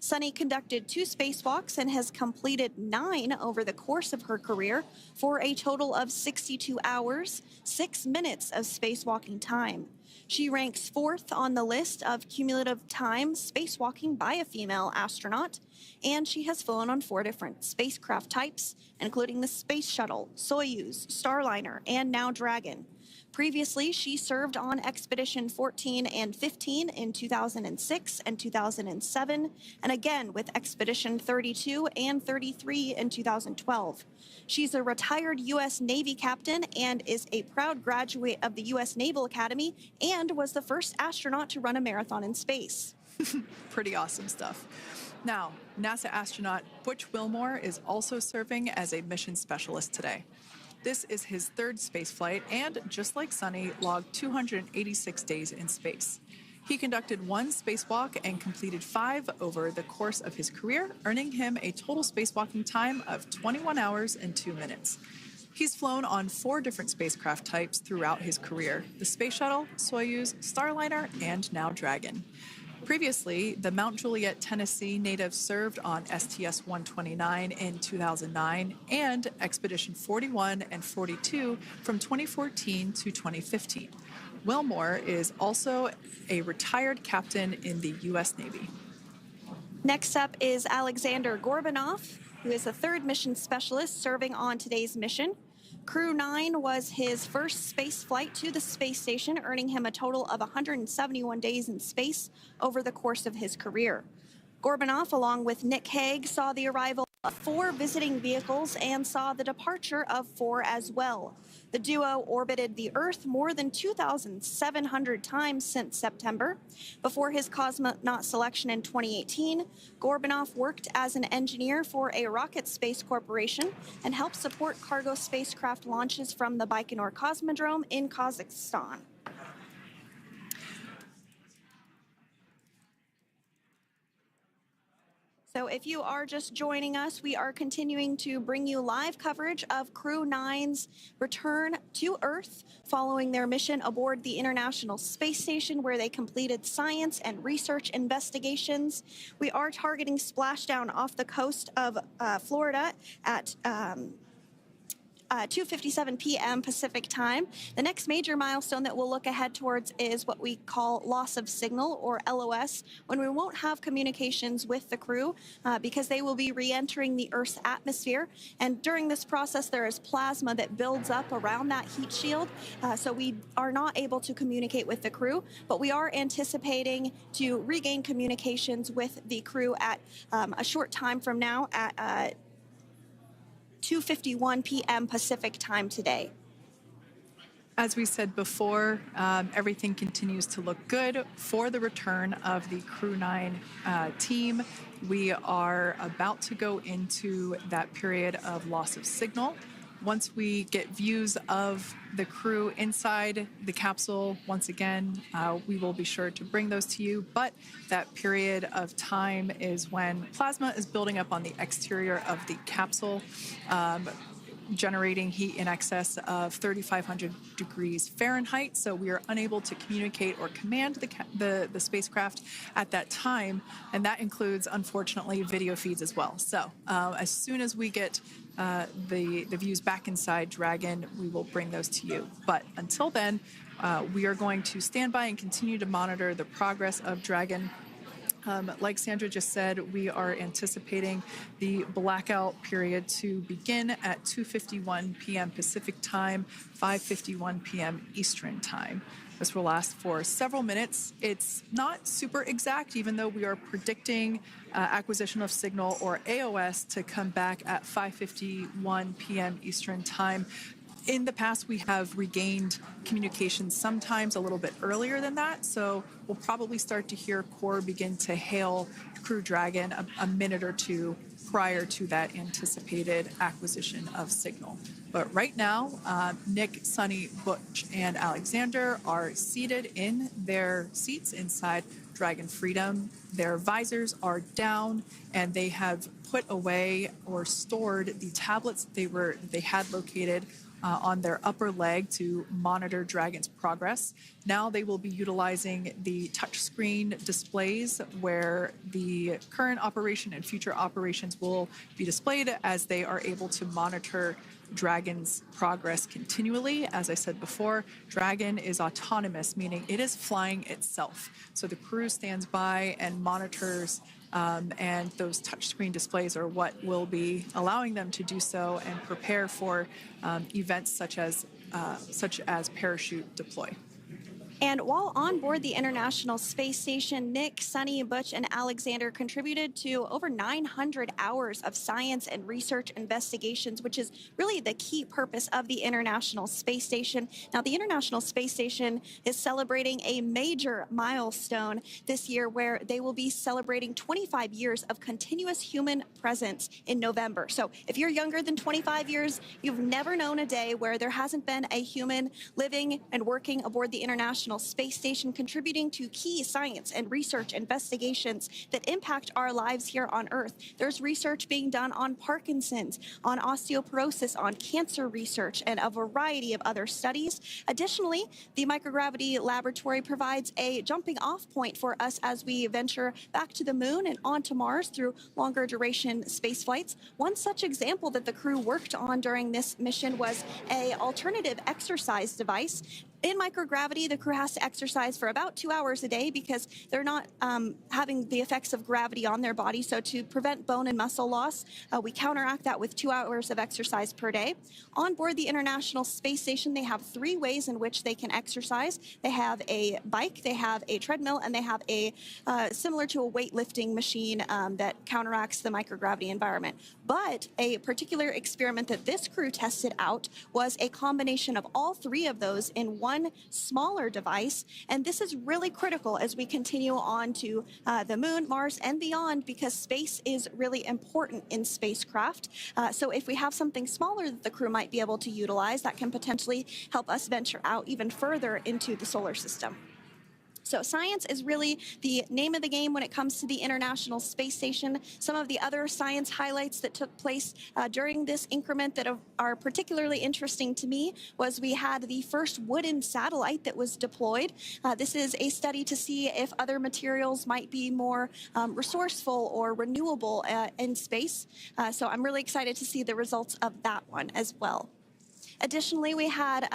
Suni conducted 2 spacewalks and has completed 9 over the course of her career for a total of 62 hours, 6 minutes of spacewalking time. She ranks 4th on the list of cumulative time spacewalking by a female astronaut, and she has flown on 4 different spacecraft types, including the Space Shuttle, Soyuz, Starliner, and now Dragon. Previously, she served on Expedition 14 and 15 in 2006 and 2007, and again with Expedition 32 and 33 in 2012. She's a retired U.S. Navy captain and is a proud graduate of the U.S. Naval Academy and was the first astronaut to run a marathon in space. Pretty awesome stuff. Now, NASA astronaut Butch Wilmore is also serving as a mission specialist today. This is his third spaceflight and, just like Suni, logged 286 days in space. He conducted one spacewalk and completed 5 over the course of his career, earning him a total spacewalking time of 21 hours and 2 minutes. He's flown on 4 different spacecraft types throughout his career: the Space Shuttle, Soyuz, Starliner, and now Dragon. Previously, the Mount Juliet, Tennessee native served on STS-129 in 2009 and Expedition 41 and 42 from 2014 to 2015. Wilmore is also a retired captain in the U.S. Navy. Next up is Aleksandr Gorbunov, who is the third mission specialist serving on today's mission. Crew 9 was his first space flight to the space station, earning him a total of 171 days in space over the course of his career. Gorbunov, along with Nick Hague, saw the arrival of 4 visiting vehicles and saw the departure of 4 as well. The duo orbited the Earth more than 2,700 times since September. Before his cosmonaut selection in 2018, Gorbunov worked as an engineer for a rocket space corporation and helped support cargo spacecraft launches from the Baikonur Cosmodrome in Kazakhstan. So if you are just joining us, we are continuing to bring you live coverage of Crew 9's return to Earth following their mission aboard the International Space Station, where they completed science and research investigations. We are targeting splashdown off the coast of Florida at 2:57 p.m. Pacific time. The next major milestone that we'll look ahead towards is what we call loss of signal, or LOS, when we won't have communications with the crew because they will be re-entering the Earth's atmosphere. And during this process, there is plasma that builds up around that heat shield, so we are not able to communicate with the crew, but we are anticipating to regain communications with the crew at a short time from now at 2:51 p.m. Pacific time today. As we said before, everything continues to look good for the return of the Crew 9 team. We are about to go into that period of loss of signal. Once we get views of the crew inside the capsule, once again, we will be sure to bring those to you. But that period of time is when plasma is building up on the exterior of the capsule, generating heat in excess of 3,500 degrees Fahrenheit. So we are unable to communicate or command the spacecraft at that time. And that includes, unfortunately, video feeds as well. So as soon as we get the views back inside Dragon, we will bring those to you. But until then, we are going to stand by and continue to monitor the progress of Dragon. Like Sandra just said, we are anticipating the blackout period to begin at 2:51 p.m. Pacific time, 5:51 p.m. Eastern time. This will last for several minutes. It's not super exact, even though we are predicting acquisition of signal, or AOS, to come back at 5:51 p.m. Eastern time. In the past, we have regained communication sometimes a little bit earlier than that, so we'll probably start to hear Core begin to hail Crew Dragon a minute or two prior to that anticipated acquisition of signal. But right now, Nick, Suni, Butch, and Aleksandr are seated in their seats inside Dragon Freedom. Their visors are down, and they have put away or stored the tablets they had located on their upper leg to monitor Dragon's progress. Now they will be utilizing the touchscreen displays, where the current operation and future operations will be displayed as they are able to monitor Dragon's progress continually. As I said before, Dragon is autonomous, meaning it is flying itself. So the crew stands by and monitors, and those touchscreen displays are what will be allowing them to do so and prepare for events such as such as parachute deploy. And while on board the International Space Station, Nick, Suni, Butch, and Aleksandr contributed to over 900 hours of science and research investigations, which is really the key purpose of the International Space Station. Now, the International Space Station is celebrating a major milestone this year where they will be celebrating 25 years of continuous human presence in November. So if you're younger than 25 years, you've never known a day where there hasn't been a human living and working aboard the International Space Station, contributing to key science and research investigations that impact our lives here on Earth. There's research being done on Parkinson's, on osteoporosis, on cancer research, and a variety of other studies. Additionally, the microgravity laboratory provides a jumping off point for us as we venture back to the moon and onto Mars through longer duration space flights. One such example that the crew worked on during this mission was an alternative exercise device. In microgravity, the crew has to exercise for about 2 hours a day because they're not having the effects of gravity on their body. So to prevent bone and muscle loss, we counteract that with 2 hours of exercise per day. On board the International Space Station, they have 3 ways in which they can exercise. They have a bike, they have a treadmill, and they have a similar to a weightlifting machine that counteracts the microgravity environment. But a particular experiment that this crew tested out was a combination of all 3 of those in one smaller device, and this is really critical as we continue on to the moon, Mars, and beyond, because space is really important in spacecraft. So if we have something smaller that the crew might be able to utilize, that can potentially help us venture out even further into the solar system. So science is really the name of the game when it comes to the International Space Station. Some of the other science highlights that took place during this increment that are particularly interesting to me was we had the first wooden satellite that was deployed. This is a study to see if other materials might be more resourceful or renewable in space. So I'm really excited to see the results of that one as well. Additionally, we had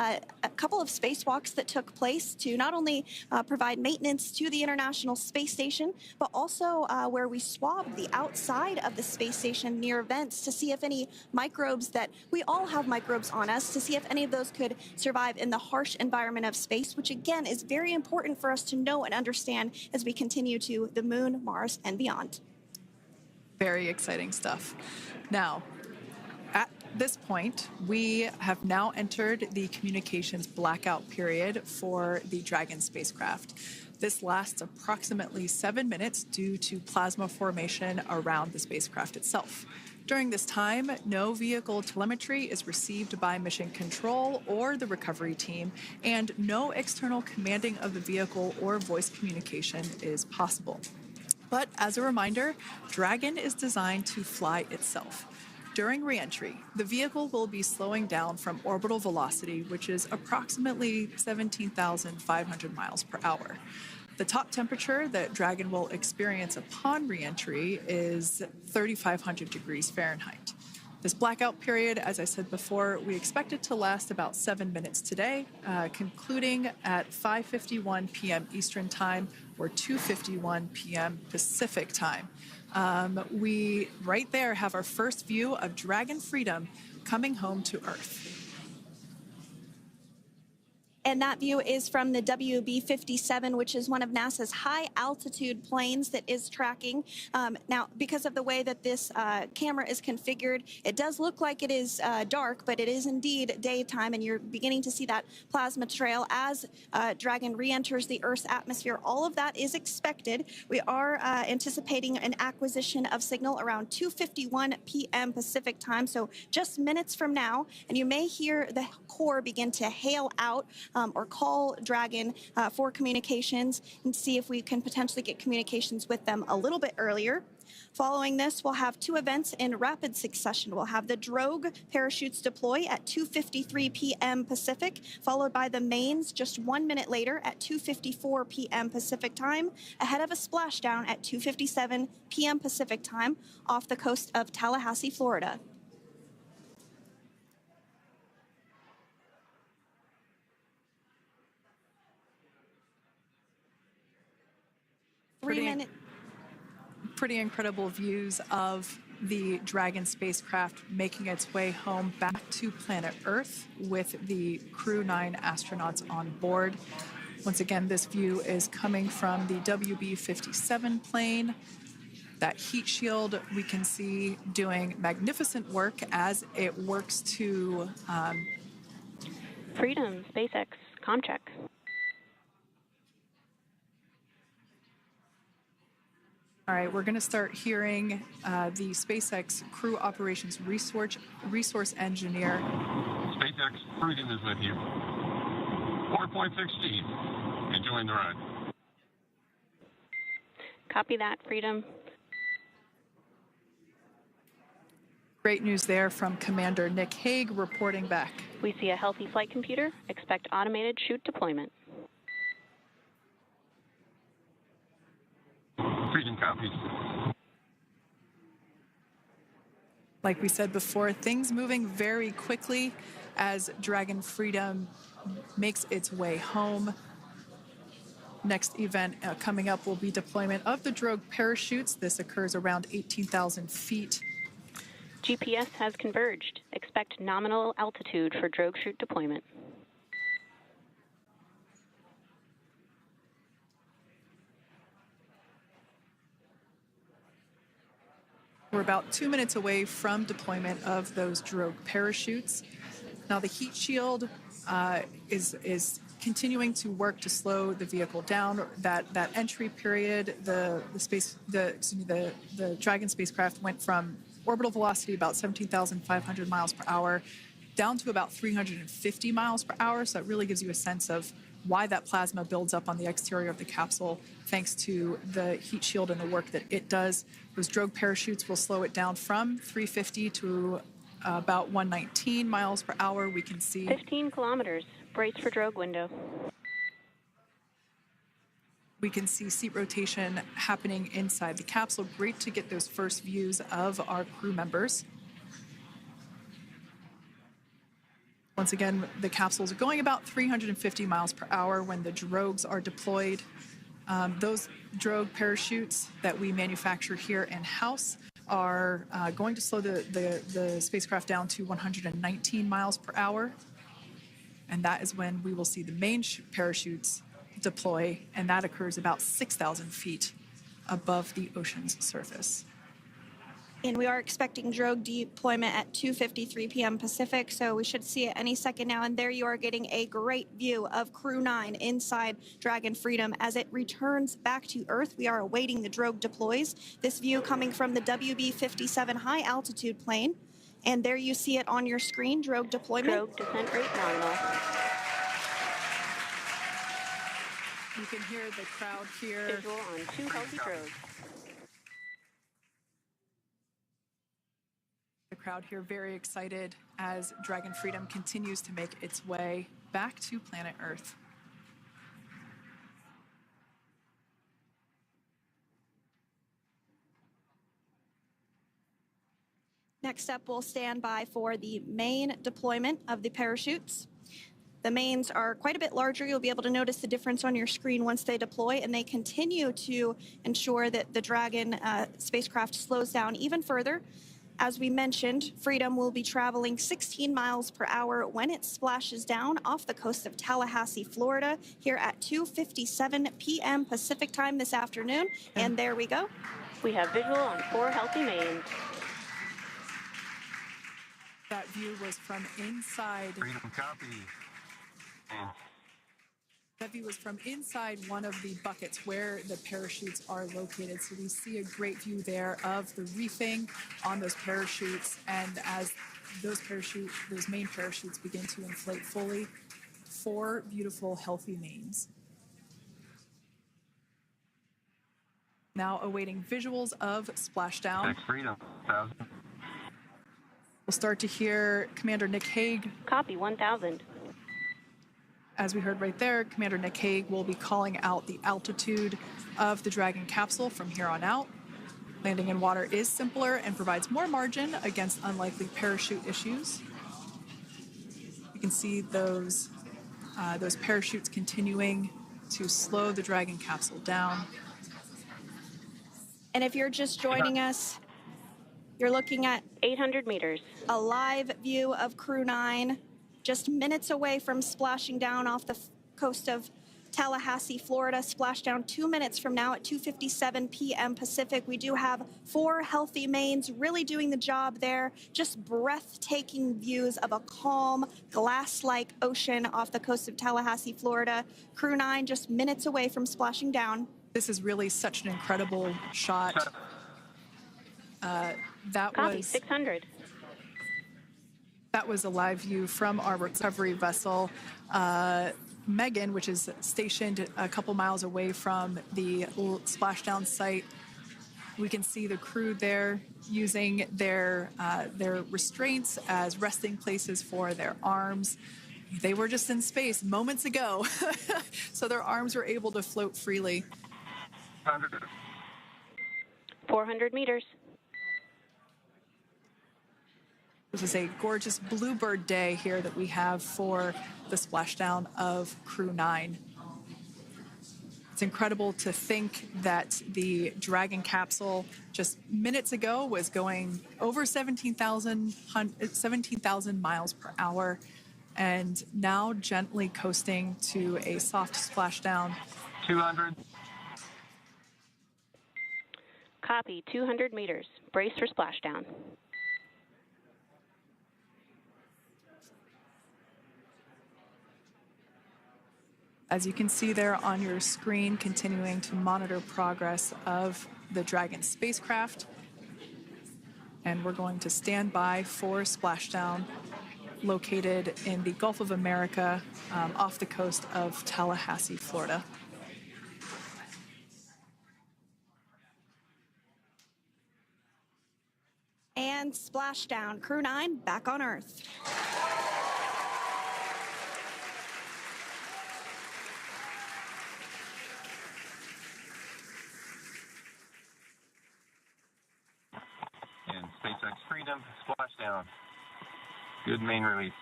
a couple of spacewalks that took place to not only provide maintenance to the International Space Station, but also where we swabbed the outside of the space station near vents to see if any microbes that we all have microbes on us, to see if any of those could survive in the harsh environment of space, which again is very important for us to know and understand as we continue to the moon, Mars, and beyond. Very exciting stuff. Now, at this point, we have now entered the communications blackout period for the Dragon spacecraft. This lasts approximately 7 minutes due to plasma formation around the spacecraft itself. During this time, no vehicle telemetry is received by mission control or the recovery team, and no external commanding of the vehicle or voice communication is possible. But as a reminder, Dragon is designed to fly itself. During re-entry, the vehicle will be slowing down from orbital velocity, which is approximately 17,500 miles per hour. The top temperature that Dragon will experience upon re-entry is 3,500 degrees Fahrenheit. This blackout period, as I said before, we expect it to last about 7 minutes today, concluding at 5:51 p.m. Eastern Time or 2:51 p.m. Pacific Time. We right there have our first view of Dragon Freedom coming home to Earth. And that view is from the WB-57, which is one of NASA's high-altitude planes that is tracking. Now, because of the way that this camera is configured, it does look like it is dark, but it is indeed daytime, and you're beginning to see that plasma trail as Dragon re-enters the Earth's atmosphere. All of that is expected. We are anticipating an acquisition of signal around 2:51 p.m. Pacific Time, so just minutes from now, and you may hear the core begin to hail out or call Dragon for communications and see if we can potentially get communications with them a little bit earlier. Following this, we'll have 2 events in rapid succession. We'll have the drogue parachutes deploy at 2:53 p.m. Pacific, followed by the mains just 1 minute later at 2:54 p.m. Pacific Time, ahead of a splashdown at 2:57 p.m. Pacific Time off the coast of Tallahassee, Florida. Pretty incredible views of the Dragon spacecraft making its way home back to planet Earth with the Crew 9 astronauts on board. Once again, this view is coming from the WB-57 plane. That heat shield we can see doing magnificent work as it works to... Freedom, SpaceX, comm check. All right, we're going to start hearing the SpaceX Crew Operations Resource Engineer. SpaceX Freedom is with you. 4.16. Enjoying the ride. Copy that, Freedom. Great news there from Commander Nick Hague reporting back. We see a healthy flight computer. Expect automated chute deployment. Freedom copies. Like we said before, things moving very quickly as Dragon Freedom makes its way home. Next event coming up will be deployment of the drogue parachutes. This occurs around 18,000 feet. GPS has converged. Expect nominal altitude for drogue chute deployment. We're about 2 minutes away from deployment of those drogue parachutes. Now the heat shield is continuing to work to slow the vehicle down. That entry period, the Dragon spacecraft went from orbital velocity about 17,500 miles per hour down to about 350 miles per hour. So it really gives you a sense of why that plasma builds up on the exterior of the capsule, thanks to the heat shield and the work that it does. Those drogue parachutes will slow it down from 350 to about 119 miles per hour. We can see 15 kilometers. Brace for drogue window. We can see seat rotation happening inside the capsule. Great to get those first views of our crew members. Once again, the capsules are going about 350 miles per hour when the drogues are deployed. Those drogue parachutes that we manufacture here in-house are going to slow the spacecraft down to 119 miles per hour. And that is when we will see the main parachutes deploy, and that occurs about 6,000 feet above the ocean's surface. And we are expecting drogue deployment at 2:53 p.m. Pacific, so we should see it any second now. And there you are getting a great view of Crew 9 inside Dragon Freedom as it returns back to Earth. We are awaiting the drogue deploys. This view coming from the WB-57 high-altitude plane. And there you see it on your screen, drogue deployment. Drogue descent rate nominal. You can hear the crowd here. Visual on 2 healthy drogues. The crowd here very excited as Dragon Freedom continues to make its way back to planet Earth. Next up, we'll stand by for the main deployment of the parachutes. The mains are quite a bit larger. You'll be able to notice the difference on your screen once they deploy, and they continue to ensure that the Dragon spacecraft slows down even further. As we mentioned, Freedom will be traveling 16 miles per hour when it splashes down off the coast of Tallahassee, Florida, here at 2:57 p.m. Pacific time this afternoon. And there we go. We have visual on 4 healthy mains. That view was from inside. Freedom copy. That view was from inside one of the buckets where the parachutes are located. So we see a great view there of the reefing on those parachutes. And as those main parachutes begin to inflate fully, 4 beautiful, healthy mains. Now awaiting visuals of Splashdown. Freedom, 1,000. We'll start to hear Commander Nick Hague. Copy, 1,000. As we heard right there, Commander Nick Hague will be calling out the altitude of the Dragon capsule from here on out. Landing in water is simpler and provides more margin against unlikely parachute issues. You can see those parachutes continuing to slow the Dragon capsule down. And if you're just joining us, You're looking at 800 meters. a live view of Crew 9, just minutes away from splashing down off the coast of Tallahassee, Florida. Splashdown 2 minutes from now at 2:57 p.m. Pacific. We do have 4 healthy mains really doing the job there. Just breathtaking views of a calm, glass-like ocean off the coast of Tallahassee, Florida. Crew 9 just minutes away from splashing down. This is really such an incredible shot. That Copy, was 600. That was a live view from our recovery vessel, Megan, which is stationed a couple miles away from the splashdown site. We can see the crew there using their restraints as resting places for their arms. They were just in space moments ago, so their arms were able to float freely. 400 meters. This is a gorgeous bluebird day here that we have for the splashdown of Crew 9. It's incredible to think that the Dragon capsule just minutes ago was going over 17,000 miles per hour and now gently coasting to a soft splashdown. 200. Copy, 200 meters. Brace for splashdown. As you can see there on your screen, continuing to monitor progress of the Dragon spacecraft. And we're going to stand by for splashdown located in the Gulf of America off the coast of Tallahassee, Florida. And splashdown. Crew 9 back on Earth. And SpaceX Freedom, splashdown. Good main release.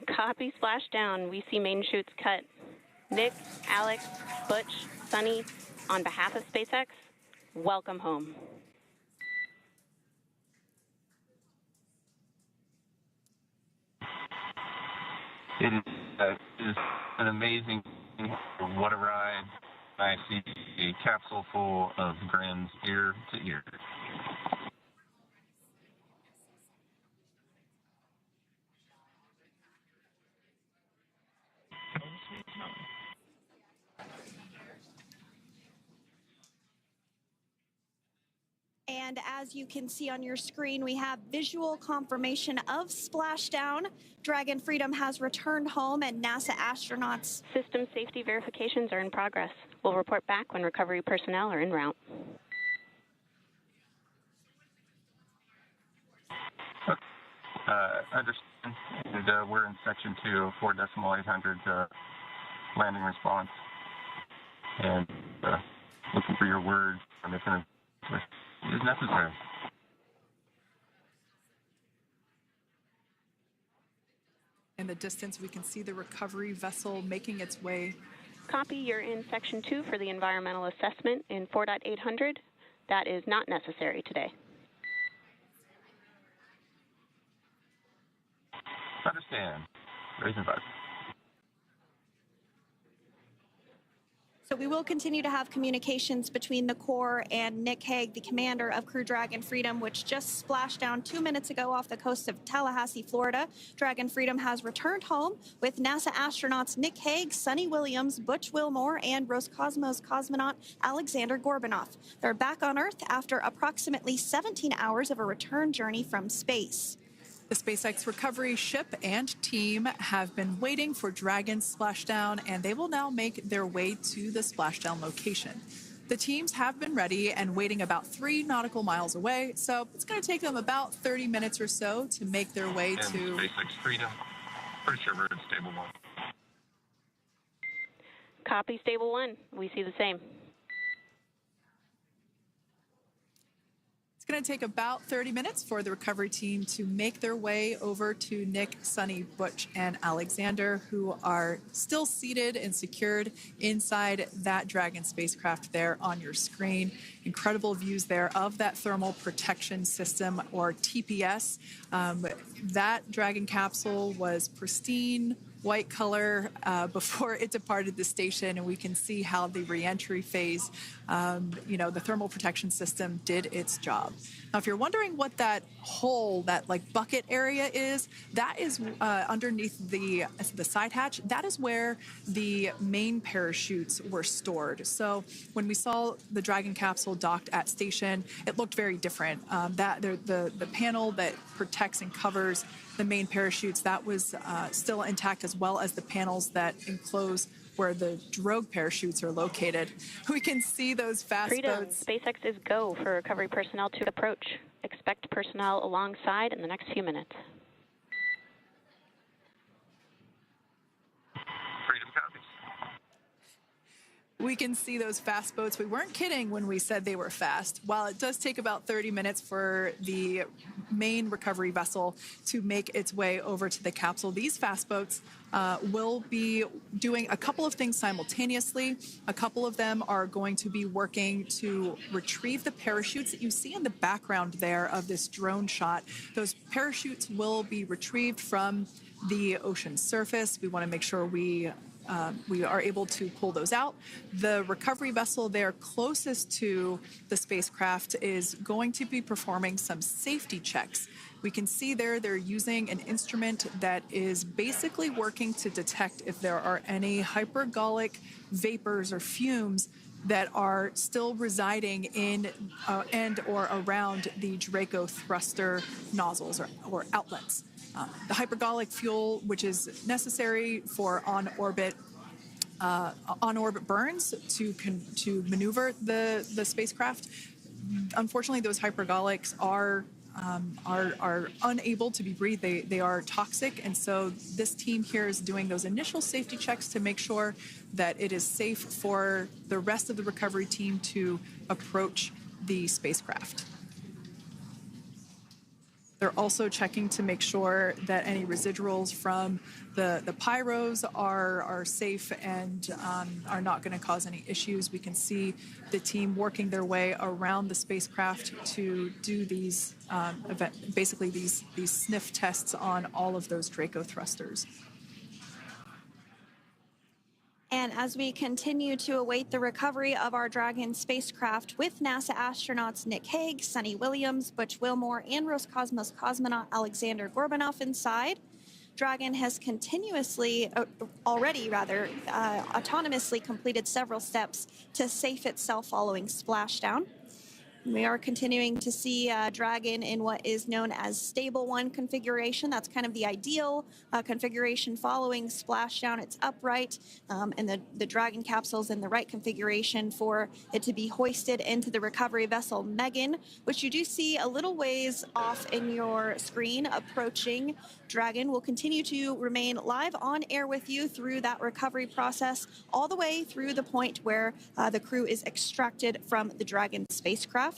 Copy, splashdown. We see main chutes cut. Nick, Alex, Butch, Suni, on behalf of SpaceX, welcome home. It is an amazing, what a ride. I see a capsule full of grins ear to ear. And as you can see on your screen, we have visual confirmation of splashdown. Dragon Freedom has returned home, and NASA astronauts. System safety verifications are in progress. We'll report back when recovery personnel are en route. Understand. And, we're in section 2, 4.800 landing response. And looking for your word on if it is necessary. In the distance, we can see the recovery vessel making its way. Copy, you're in section 2 for the environmental assessment in 4.800. That is not necessary today. Understand. Raising 5. So we will continue to have communications between the Corps and Nick Hague, the commander of Crew Dragon Freedom, which just splashed down 2 minutes ago off the coast of Tallahassee, Florida. Dragon Freedom has returned home with NASA astronauts Nick Hague, Suni Williams, Butch Wilmore, and Roscosmos cosmonaut Aleksandr Gorbunov. They're back on Earth after approximately 17 hours of a return journey from space. The SpaceX recovery ship and team have been waiting for Dragon's splashdown, and they will now make their way to the splashdown location. The teams have been ready and waiting about 3 nautical miles away, so it's going to take them about 30 minutes or so to make their way and to SpaceX Freedom. Pretty sure we're in stable 1. Copy, stable 1. We see the same. It's going to take about 30 minutes for the recovery team to make their way over to Nick, Suni, Butch, and Aleksandr, who are still seated and secured inside that Dragon spacecraft there on your screen. Incredible views there of that thermal protection system, or TPS. That Dragon capsule was pristine, white color before it departed the station, and we can see how the reentry phase, the thermal protection system did its job. Now, if you're wondering what that hole, that like bucket area is, that is underneath the side hatch. That is where the main parachutes were stored. So when we saw the Dragon capsule docked at station, it looked very different. The panel that protects and covers the main parachutes, that was still intact, as well as the panels that enclose where the drogue parachutes are located. We can see those fast boats. SpaceX is go for recovery personnel to approach. Expect personnel alongside in the next few minutes. Freedom copies. We can see those fast boats. We weren't kidding when we said they were fast. While it does take about 30 minutes for the main recovery vessel to make its way over to the capsule, these fast boats will be doing a couple of things simultaneously. A couple of them are going to be working to retrieve the parachutes that you see in the background there of this drone shot. Those parachutes will be retrieved from the ocean surface. We want to make sure we are able to pull those out. The recovery vessel there closest to the spacecraft is going to be performing some safety checks. We can see there they're using an instrument that is basically working to detect if there are any hypergolic vapors or fumes that are still residing in and or around the Draco thruster nozzles or outlets. The hypergolic fuel, which is necessary for on-orbit burns to maneuver the spacecraft. Unfortunately, those hypergolics are unable to be breathed. They are toxic, and so this team here is doing those initial safety checks to make sure that it is safe for the rest of the recovery team to approach the spacecraft. They're also checking to make sure that any residuals from the pyros are safe and are not going to cause any issues. We can see the team working their way around the spacecraft to do these, basically these sniff tests on all of those Draco thrusters. And as we continue to await the recovery of our Dragon spacecraft with NASA astronauts Nick Hague, Suni Williams, Butch Wilmore, and Roscosmos cosmonaut Aleksandr Gorbunov inside, Dragon has autonomously completed several steps to safe itself following splashdown. We are continuing to see Dragon in what is known as stable 1 configuration. That's kind of the ideal configuration following splashdown. It's upright, and the Dragon capsule's in the right configuration for it to be hoisted into the recovery vessel Megan, which you do see a little ways off in your screen approaching. Dragon will continue to remain live on air with you through that recovery process, all the way through the point where the crew is extracted from the Dragon spacecraft.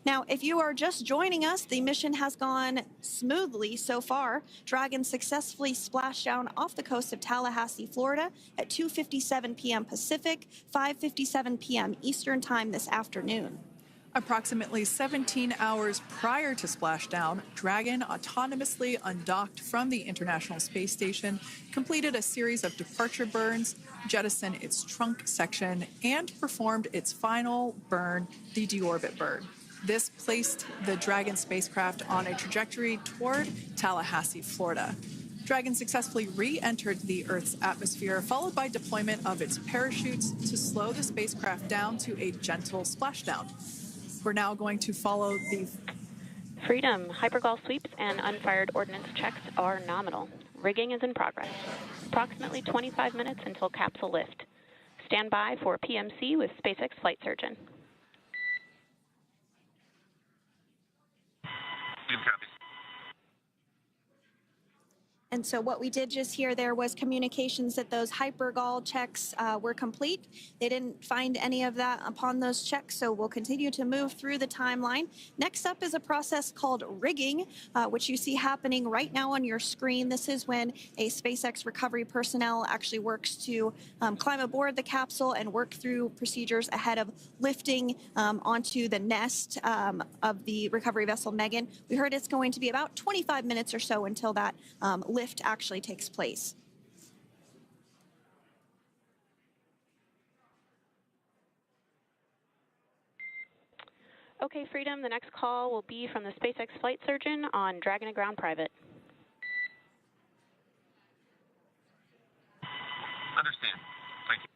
Now, if you are just joining us, the mission has gone smoothly so far. Dragon successfully splashed down off the coast of Tallahassee, Florida at 2:57 p.m. Pacific, 5:57 p.m. Eastern Time this afternoon. Approximately 17 hours prior to splashdown, Dragon autonomously undocked from the International Space Station, completed a series of departure burns, jettisoned its trunk section, and performed its final burn, the deorbit burn. This placed the Dragon spacecraft on a trajectory toward Tallahassee, Florida. Dragon successfully re-entered the Earth's atmosphere, followed by deployment of its parachutes to slow the spacecraft down to a gentle splashdown. We're now going to follow the Freedom. Hypergol sweeps and unfired ordnance checks are nominal. Rigging is in progress. Approximately 25 minutes until capsule lift. Stand by for PMC with SpaceX flight surgeon. And so what we did just hear there was communications that those hypergol checks were complete. They didn't find any of that upon those checks, so we'll continue to move through the timeline. Next up is a process called rigging, which you see happening right now on your screen. This is when a SpaceX recovery personnel actually works to climb aboard the capsule and work through procedures ahead of lifting onto the nest of the recovery vessel Megan. We heard it's going to be about 25 minutes or so until that lift actually takes place. Okay, Freedom, the next call will be from the SpaceX flight surgeon on Dragon to Ground Private. Understand. Thank you.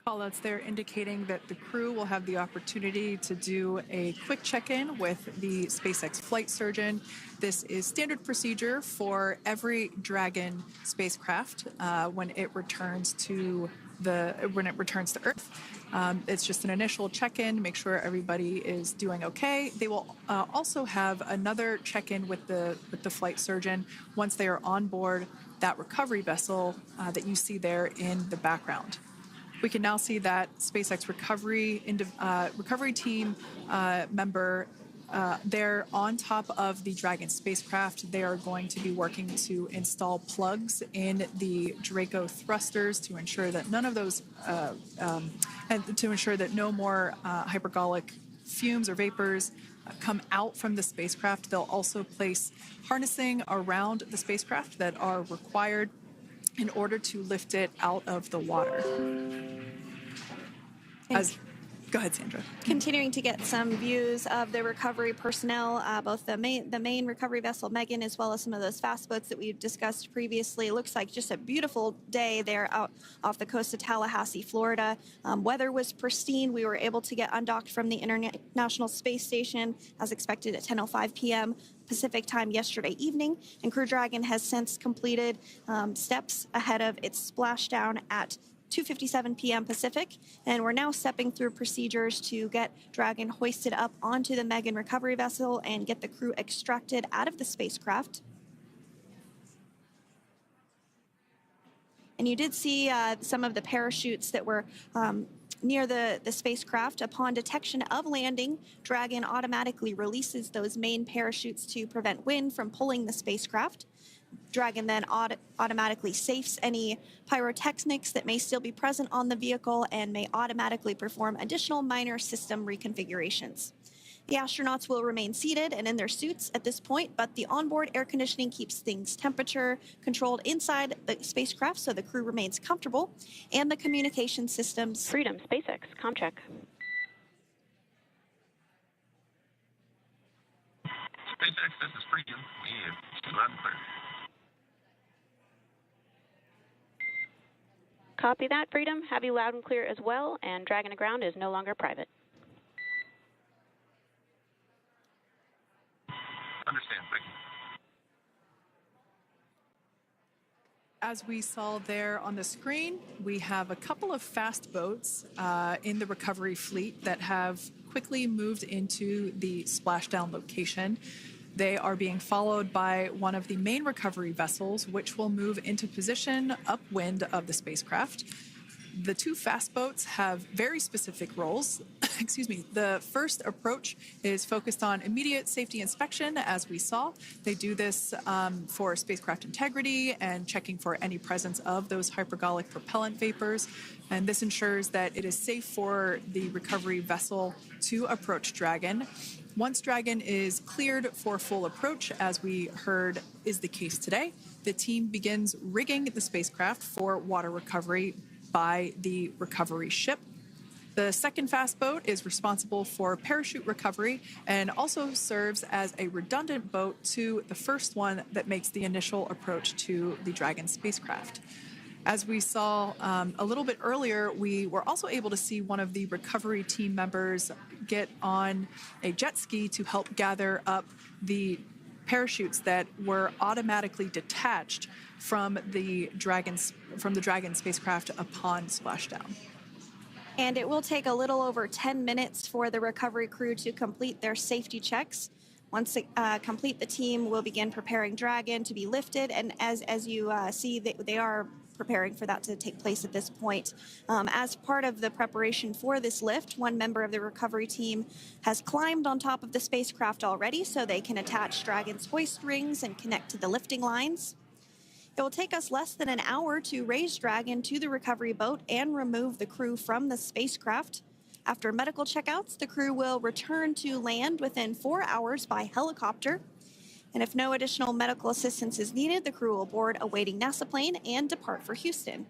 Callouts there indicating that the crew will have the opportunity to do a quick check-in with the SpaceX flight surgeon. This is standard procedure for every Dragon spacecraft when it returns to Earth. It's just an initial check-in, make sure everybody is doing okay. They will also have another check-in with the flight surgeon once they are on board that recovery vessel that you see there in the background. We can now see that SpaceX recovery team member they're on top of the Dragon spacecraft. They are going to be working to install plugs in the Draco thrusters to ensure that none of those, and to ensure that no more hypergolic fumes or vapors come out from the spacecraft. They'll also place harnessing around the spacecraft that are required in order to lift it out of the water. Go ahead, Sandra. Continuing to get some views of the recovery personnel, both the main recovery vessel Megan, as well as some of those fast boats that we've discussed previously. It looks like just a beautiful day there out off the coast of Tallahassee, Florida. Weather was pristine. We were able to get undocked from the International Space Station as expected at 10:05 p.m. Pacific time yesterday evening, and Crew Dragon has since completed steps ahead of its splashdown at 2:57 p.m. Pacific, and we're now stepping through procedures to get Dragon hoisted up onto the Megan recovery vessel and get the crew extracted out of the spacecraft. And you did see some of the parachutes that were near the spacecraft. Upon detection of landing, Dragon automatically releases those main parachutes to prevent wind from pulling the spacecraft. Dragon then automatically safes any pyrotechnics that may still be present on the vehicle and may automatically perform additional minor system reconfigurations. The astronauts will remain seated and in their suits at this point, but the onboard air conditioning keeps things temperature controlled inside the spacecraft so the crew remains comfortable, and the communication systems. Freedom, SpaceX, comm check. SpaceX, this is Freedom. We have loud and clear. Copy that, Freedom. Have you loud and clear as well, and Dragon to Ground is no longer private. Understand, thank you. As we saw there on the screen, we have a couple of fast boats in the recovery fleet that have quickly moved into the splashdown location. They are being followed by one of the main recovery vessels, which will move into position upwind of the spacecraft. The two fast boats have very specific roles. Excuse me. The first approach is focused on immediate safety inspection, as we saw. They do this for spacecraft integrity and checking for any presence of those hypergolic propellant vapors. And this ensures that it is safe for the recovery vessel to approach Dragon. Once Dragon is cleared for full approach, as we heard is the case today, the team begins rigging the spacecraft for water recovery by the recovery ship. The second fast boat is responsible for parachute recovery and also serves as a redundant boat to the first one that makes the initial approach to the Dragon spacecraft. As we saw a little bit earlier, we were also able to see one of the recovery team members get on a jet ski to help gather up the parachutes that were automatically detached from the Dragon spacecraft upon splashdown. And it will take a little over 10 minutes for the recovery crew to complete their safety checks. Once complete, the team will begin preparing Dragon to be lifted, and as you see, they are preparing for that to take place at this point. As part of the preparation for this lift, one member of the recovery team has climbed on top of the spacecraft already so they can attach Dragon's hoist rings and connect to the lifting lines. It will take us less than an hour to raise Dragon to the recovery boat and remove the crew from the spacecraft. After medical checkouts, the crew will return to land within 4 hours by helicopter. And if no additional medical assistance is needed, the crew will board a waiting NASA plane and depart for Houston.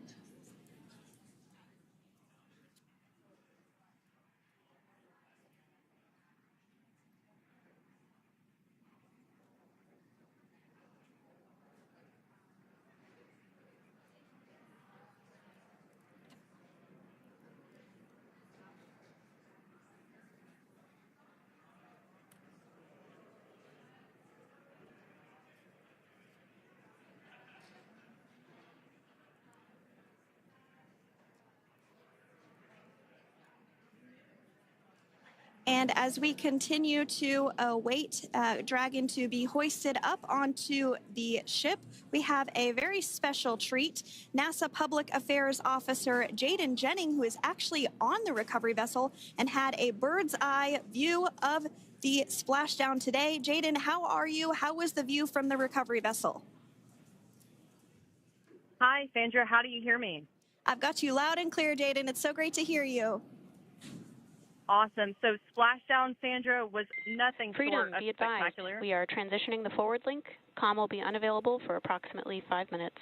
And as we continue to await Dragon to be hoisted up onto the ship, we have a very special treat. NASA Public Affairs Officer Jaden Jennings, who is actually on the recovery vessel and had a bird's eye view of the splashdown today. Jaden, how are you? How was the view from the recovery vessel? Hi, Sandra. How do you hear me? I've got you loud and clear, Jaden. It's so great to hear you. Awesome. So Splashdown, Sandra, was nothing short of be advised. spectacular. We are transitioning the forward link. Comm will be unavailable for approximately 5 minutes.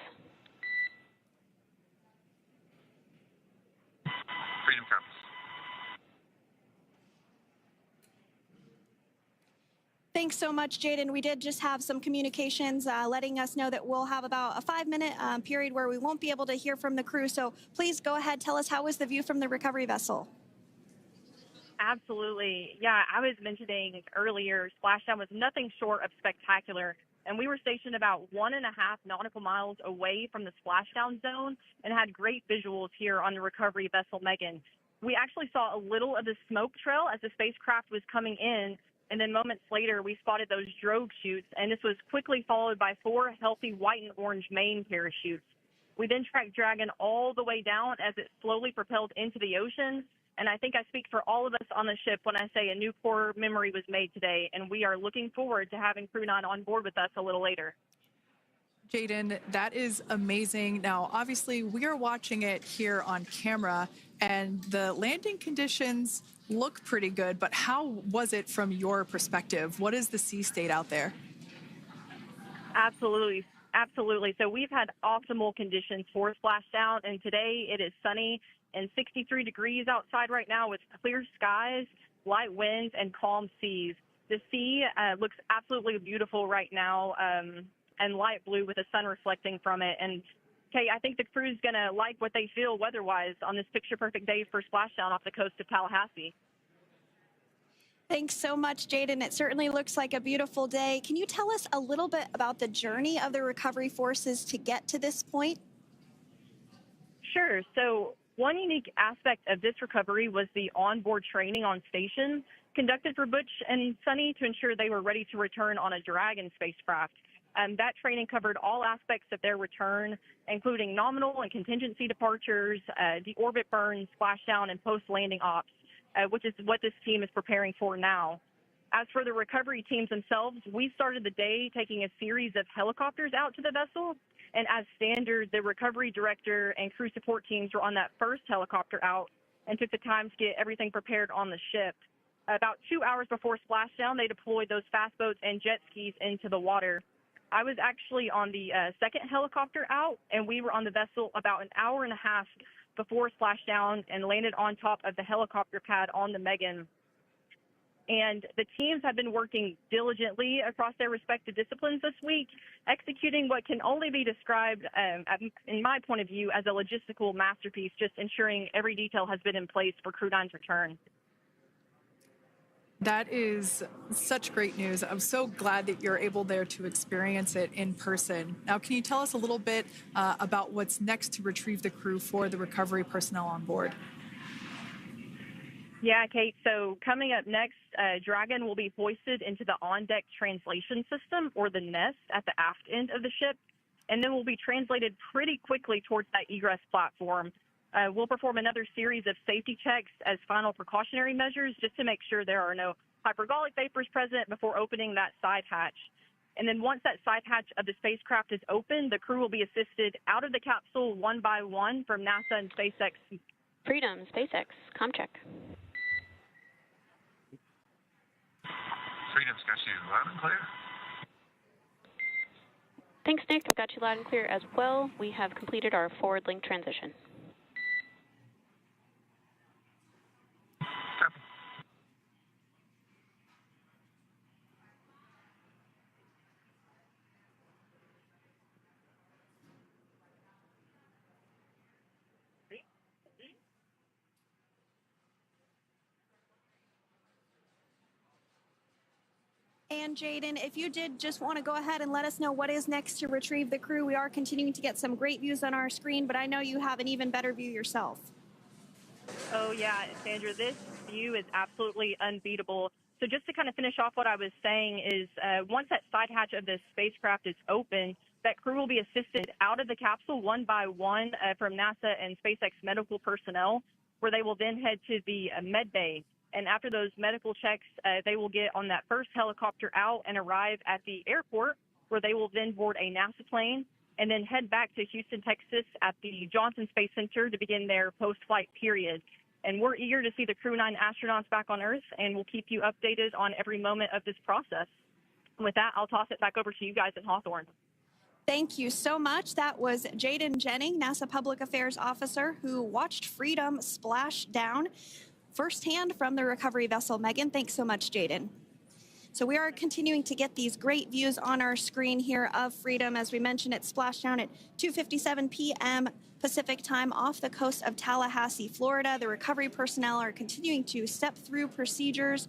Freedom Compass. Thanks so much, Jaden. We did just have some communications letting us know that we'll have about a 5-minute period where we won't be able to hear from the crew. So please go ahead, tell us, how was the view from the recovery vessel? Absolutely. Yeah, I was mentioning earlier, Splashdown was nothing short of spectacular. And we were stationed about 1.5 nautical miles away from the splashdown zone and had great visuals here on the recovery vessel Megan. We actually saw a little of the smoke trail as the spacecraft was coming in, and then moments later we spotted those drogue chutes, and this was quickly followed by 4 healthy white and orange main parachutes. We then tracked Dragon all the way down as it slowly propelled into the ocean. And I think I speak for all of us on the ship when I say a new core memory was made today, and we are looking forward to having Crew 9 on board with us a little later. Jaden, that is amazing. Now, obviously, we are watching it here on camera, and the landing conditions look pretty good, but how was it from your perspective? What is the sea state out there? Absolutely. Absolutely. So we've had optimal conditions for Splashdown, and today it is sunny and 63 degrees outside right now with clear skies, light winds, and calm seas. The sea looks absolutely beautiful right now, and light blue with the sun reflecting from it. And, Kay, I think the crew's going to like what they feel weather-wise on this picture-perfect day for Splashdown off the coast of Tallahassee. Thanks so much, Jaden. It certainly looks like a beautiful day. Can you tell us a little bit about the journey of the recovery forces to get to this point? Sure. So one unique aspect of this recovery was the onboard training on station conducted for Butch and Suni to ensure they were ready to return on a Dragon spacecraft. That training covered all aspects of their return, including nominal and contingency departures, deorbit burns, splashdown, and post-landing ops, which is what this team is preparing for now. As for the recovery teams themselves, we started the day taking a series of helicopters out to the vessel. And as standard, the recovery director and crew support teams were on that first helicopter out and took the time to get everything prepared on the ship. About 2 hours before splashdown, they deployed those fast boats and jet skis into the water. I was actually on the second helicopter out, and we were on the vessel about an hour and a half before splashdown and landed on top of the helicopter pad on the Megan. And the teams have been working diligently across their respective disciplines this week, executing what can only be described, in my point of view, as a logistical masterpiece, just ensuring every detail has been in place for Crew 9's return. That is such great news. I'm so glad that you're able there to experience it in person. Now, can you tell us a little bit about what's next to retrieve the crew for the recovery personnel on board? Yeah, Kate. So coming up next, Dragon will be hoisted into the on-deck translation system, or the N.A.S., at the aft end of the ship, and then will be translated pretty quickly towards that egress platform. We'll perform another series of safety checks as final precautionary measures just to make sure there are no hypergolic vapors present before opening that side hatch. And then once that side hatch of the spacecraft is open, the crew will be assisted out of the capsule one by one from NASA and SpaceX. Freedom, SpaceX, ComCheck. Freedom's got you loud and clear. Thanks, Nick. I've got you loud and clear as well. We have completed our forward link transition. Copy. And Jaden, if you did just want to go ahead and let us know what is next to retrieve the crew, we are continuing to get some great views on our screen, but I know you have an even better view yourself. Oh, yeah, Sandra, this view is absolutely unbeatable. So just to kind of finish off what I was saying is once that side hatch of the spacecraft is open, that crew will be assisted out of the capsule one by one from NASA and SpaceX medical personnel, where they will then head to the med bay. And after those medical checks, they will get on that first helicopter out and arrive at the airport, where they will then board a NASA plane and then head back to Houston, Texas at the Johnson Space Center to begin their post-flight period. And we're eager to see the Crew 9 astronauts back on Earth, and we'll keep you updated on every moment of this process. And with that, I'll toss it back over to you guys in Hawthorne. Thank you so much. That was Jaden Jennings, NASA Public Affairs Officer, who watched Freedom splash down firsthand from the recovery vessel. Megan, thanks so much, Jaden. So we are continuing to get these great views on our screen here of Freedom. As we mentioned, it splashed down at 2:57 p.m. Pacific time off the coast of Tallahassee, Florida. The recovery personnel are continuing to step through procedures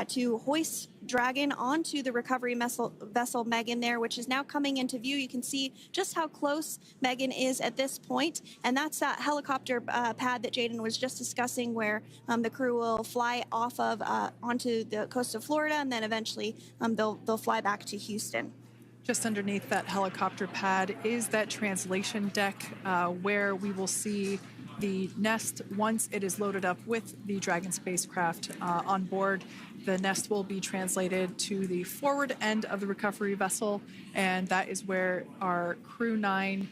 to hoist Dragon onto the recovery vessel Megan there, which is now coming into view. You can see just how close Megan is at this point. And that's that helicopter pad that Jaden was just discussing, where the crew will fly off of onto the coast of Florida, and then eventually they'll fly back to Houston. Just underneath that helicopter pad is that translation deck where we will see the N.A.S. once it is loaded up with the Dragon spacecraft on board. The N.A.S. will be translated to the forward end of the recovery vessel, and that is where our Crew 9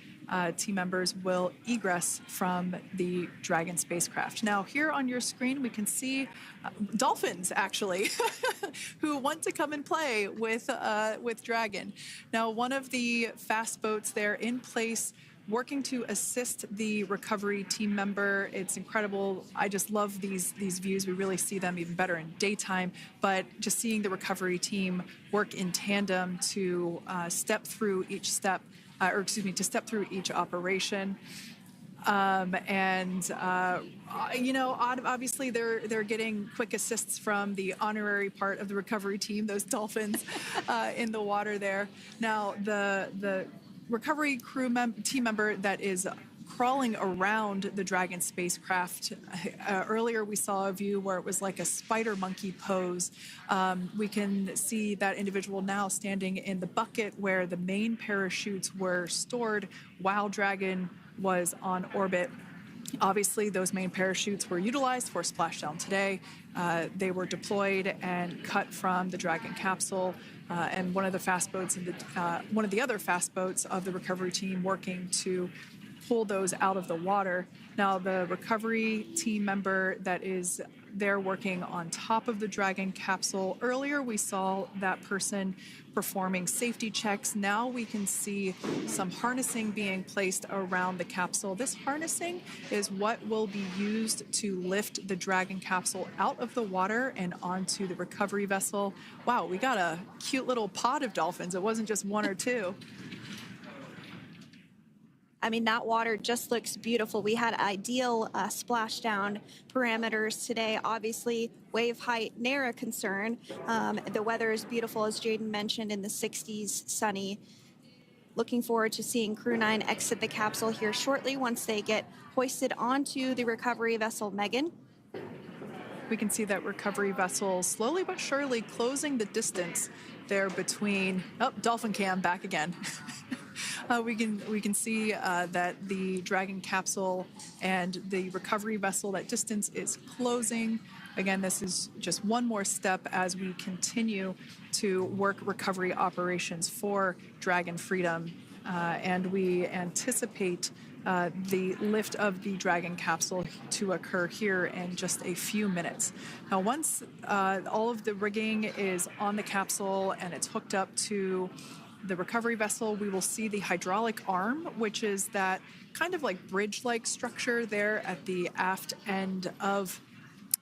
team members will egress from the Dragon spacecraft. Now, here on your screen, we can see dolphins, actually, who want to come and play with Dragon. Now, one of the fast boats there in place, working to assist the recovery team member. It's incredible. I just love these views. We really see them even better in daytime, but just seeing the recovery team work in tandem to step through each step, to step through each operation. Obviously they're getting quick assists from the honorary part of the recovery team, those dolphins in the water there. Now, the recovery team member that is crawling around the Dragon spacecraft. Earlier we saw a view where it was like a spider monkey pose. We can see that individual now standing in the bucket where the main parachutes were stored while Dragon was on orbit. Obviously, those main parachutes were utilized for splashdown today. They were deployed and cut from the Dragon capsule, and one of the other fast boats of the recovery team working to pull those out of the water. Now, the recovery team member that is there working on top of the Dragon capsule. Earlier, we saw that person performing safety checks. Now we can see some harnessing being placed around the capsule. This harnessing is what will be used to lift the Dragon capsule out of the water and onto the recovery vessel. Wow, we got a cute little pod of dolphins. It wasn't just one or two. I mean, that water just looks beautiful. We had ideal splashdown parameters today. Obviously, wave height, ne'er a concern. The weather is beautiful, as Jaden mentioned, in the 60s, sunny. Looking forward to seeing Crew 9 exit the capsule here shortly once they get hoisted onto the recovery vessel Megan. We can see that recovery vessel slowly but surely closing the distance there between, oh, dolphin cam back again. We can see that the Dragon capsule and the recovery vessel, that distance is closing. Again, this is just one more step as we continue to work recovery operations for Dragon Freedom, and we anticipate the lift of the Dragon capsule to occur here in just a few minutes. Now, once all of the rigging is on the capsule and it's hooked up to the recovery vessel, we will see the hydraulic arm, which is that kind of like bridge-like structure there at the aft end of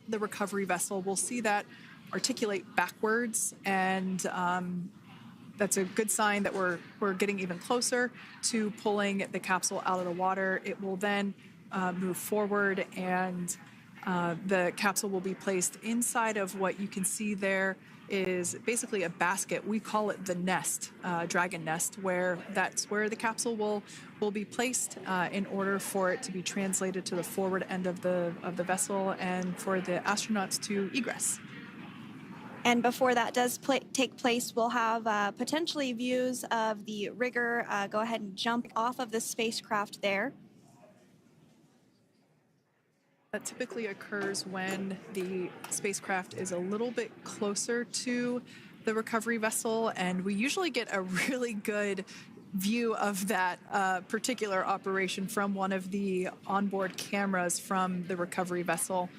the recovery vessel. We'll see that articulate backwards, and that's a good sign that we're getting even closer to pulling the capsule out of the water. It will then move forward, and the capsule will be placed inside of what you can see there is basically a basket. We call it the nest, Dragon nest, where that's where the capsule will be placed in order for it to be translated to the forward end of the vessel and for the astronauts to egress. And before that does take place, we'll have potentially views of the rigger go ahead and jump off of the spacecraft there. That typically occurs when the spacecraft is a little bit closer to the recovery vessel, and we usually get a really good view of that particular operation from one of the onboard cameras from the recovery vessel.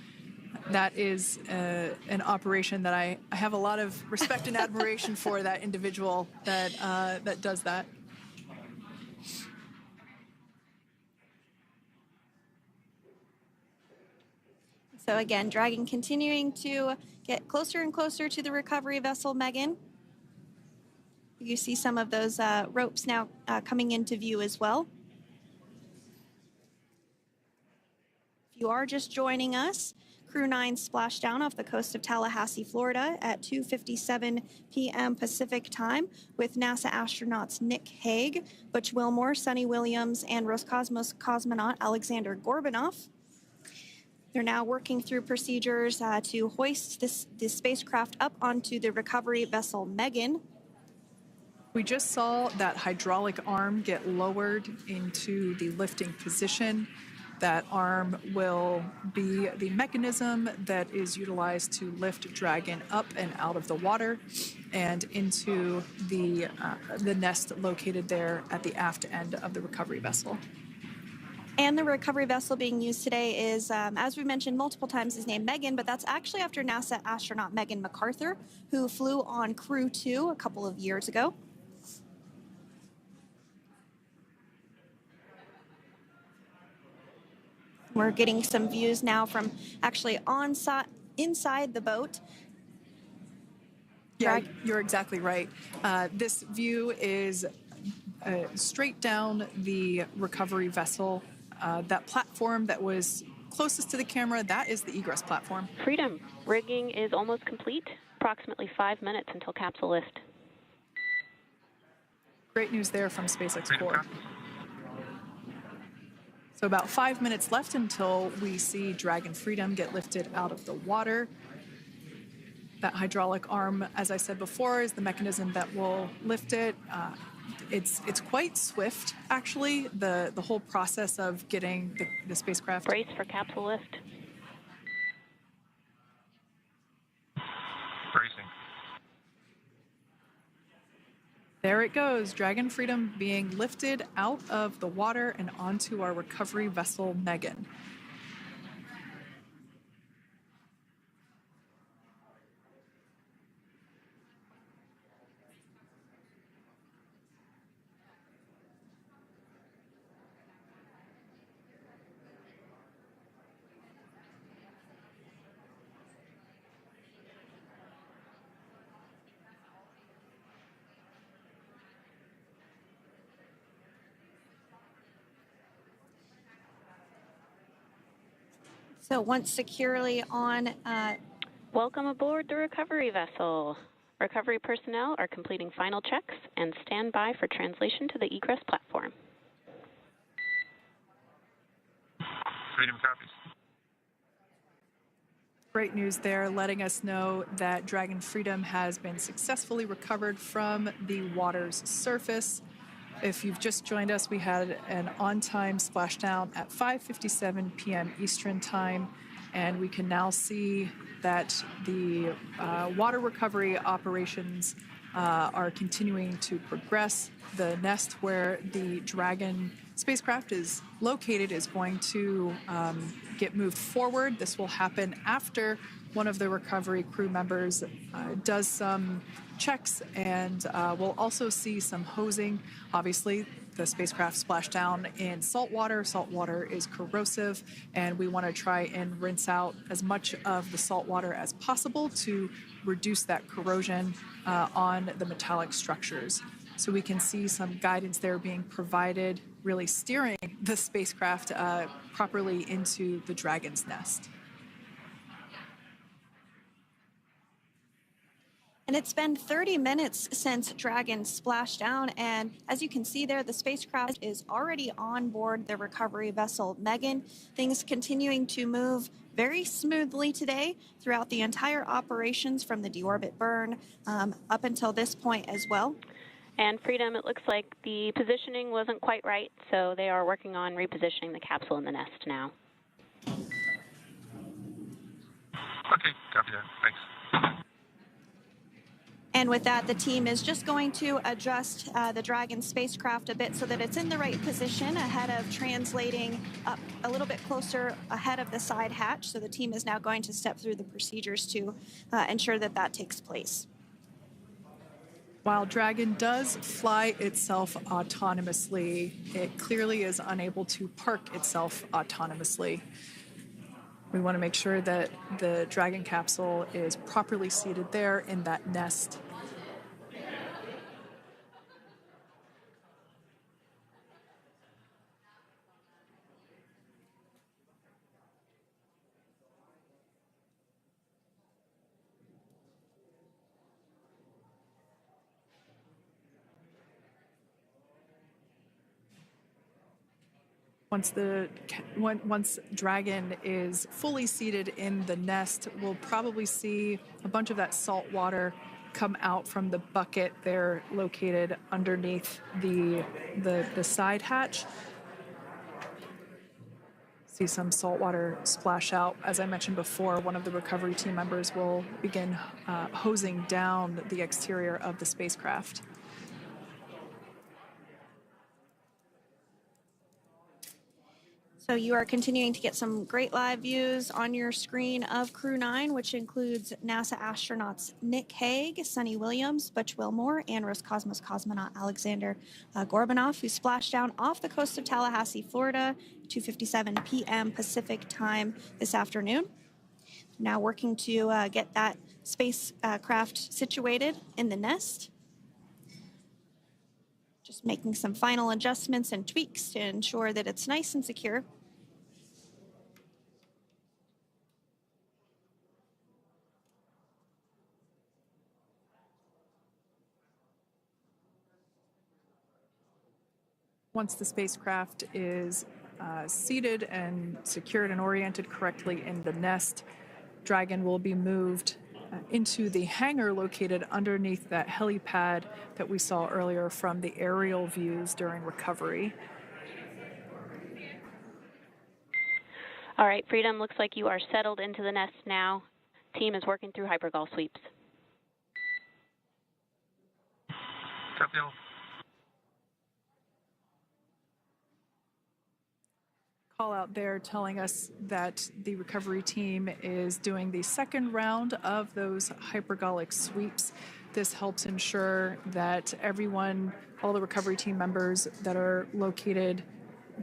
That is an operation that I have a lot of respect and admiration for, that individual that does that. So again, Dragon continuing to get closer and closer to the recovery vessel, Megan. You see some of those ropes now coming into view as well. If you are just joining us, Crew 9 Splashdown off the coast of Tallahassee, Florida at 2:57 p.m. Pacific time with NASA astronauts Nick Hague, Butch Wilmore, Suni Williams, and Roscosmos cosmonaut Aleksandr Gorbunov. They're now working through procedures to hoist this spacecraft up onto the recovery vessel Megan. We just saw that hydraulic arm get lowered into the lifting position. That arm will be the mechanism that is utilized to lift Dragon up and out of the water and into the nest located there at the aft end of the recovery vessel. And the recovery vessel being used today is, as we mentioned multiple times, is named Megan, but that's actually after NASA astronaut Megan McArthur, who flew on Crew 2 a couple of years ago. We're getting some views now from actually inside the boat. Yeah, you're exactly right. This view is straight down the recovery vessel. That platform that was closest to the camera, that is the egress platform. Freedom, rigging is almost complete. Approximately 5 minutes until capsule lift. Great news there from SpaceX Core. So about 5 minutes left until we see Dragon Freedom get lifted out of the water. That hydraulic arm, as I said before, is the mechanism that will lift it. It's quite swift, actually, the whole process of getting the spacecraft. Brace for capsule lift. Bracing. There it goes, Dragon Freedom being lifted out of the water and onto our recovery vessel, Megan. So once securely on... Welcome aboard the recovery vessel. Recovery personnel are completing final checks and stand by for translation to the egress platform. Freedom copies. Great news there, letting us know that Dragon Freedom has been successfully recovered from the water's surface. If you've just joined us, we had an on-time splashdown at 5:57 p.m. Eastern Time, and we can now see that the water recovery operations are continuing to progress. The nest where the Dragon spacecraft is located is going to get moved forward. This will happen after one of the recovery crew members does some checks, and we'll also see some hosing. Obviously, the spacecraft splashed down in salt water. Salt water is corrosive, and we want to try and rinse out as much of the salt water as possible to reduce that corrosion on the metallic structures. So we can see some guidance there being provided, really steering the spacecraft properly into the Dragon's nest. And it's been 30 minutes since Dragon splashed down, and as you can see there, the spacecraft is already on board the recovery vessel Megan. Things continuing to move very smoothly today throughout the entire operations from the deorbit burn up until this point as well. And Freedom, it looks like the positioning wasn't quite right, so they are working on repositioning the capsule in the nest now. Okay, copy that. Thanks. And with that, the team is just going to adjust the Dragon spacecraft a bit so that it's in the right position ahead of translating up a little bit closer ahead of the side hatch. So the team is now going to step through the procedures to ensure that that takes place. While Dragon does fly itself autonomously, it clearly is unable to park itself autonomously. We want to make sure that the Dragon capsule is properly seated there in that nest. Once Dragon is fully seated in the nest, we'll probably see a bunch of that salt water come out from the bucket there located underneath the side hatch. See some salt water splash out. As I mentioned before, one of the recovery team members will begin hosing down the exterior of the spacecraft. So you are continuing to get some great live views on your screen of Crew 9, which includes NASA astronauts Nick Hague, Suni Williams, Butch Wilmore, and Roscosmos cosmonaut Aleksandr Gorbunov, who splashed down off the coast of Tallahassee, Florida, 2:57 p.m. Pacific time this afternoon. Now working to get that spacecraft situated in the nest. Just making some final adjustments and tweaks to ensure that it's nice and secure. Once the spacecraft is seated and secured and oriented correctly in the nest, Dragon will be moved into the hangar located underneath that helipad that we saw earlier from the aerial views during recovery. All right, Freedom, looks like you are settled into the nest now. Team is working through hypergol sweeps. Copy all. Call out there telling us that the recovery team is doing the second round of those hypergolic sweeps. This helps ensure that everyone, all the recovery team members that are located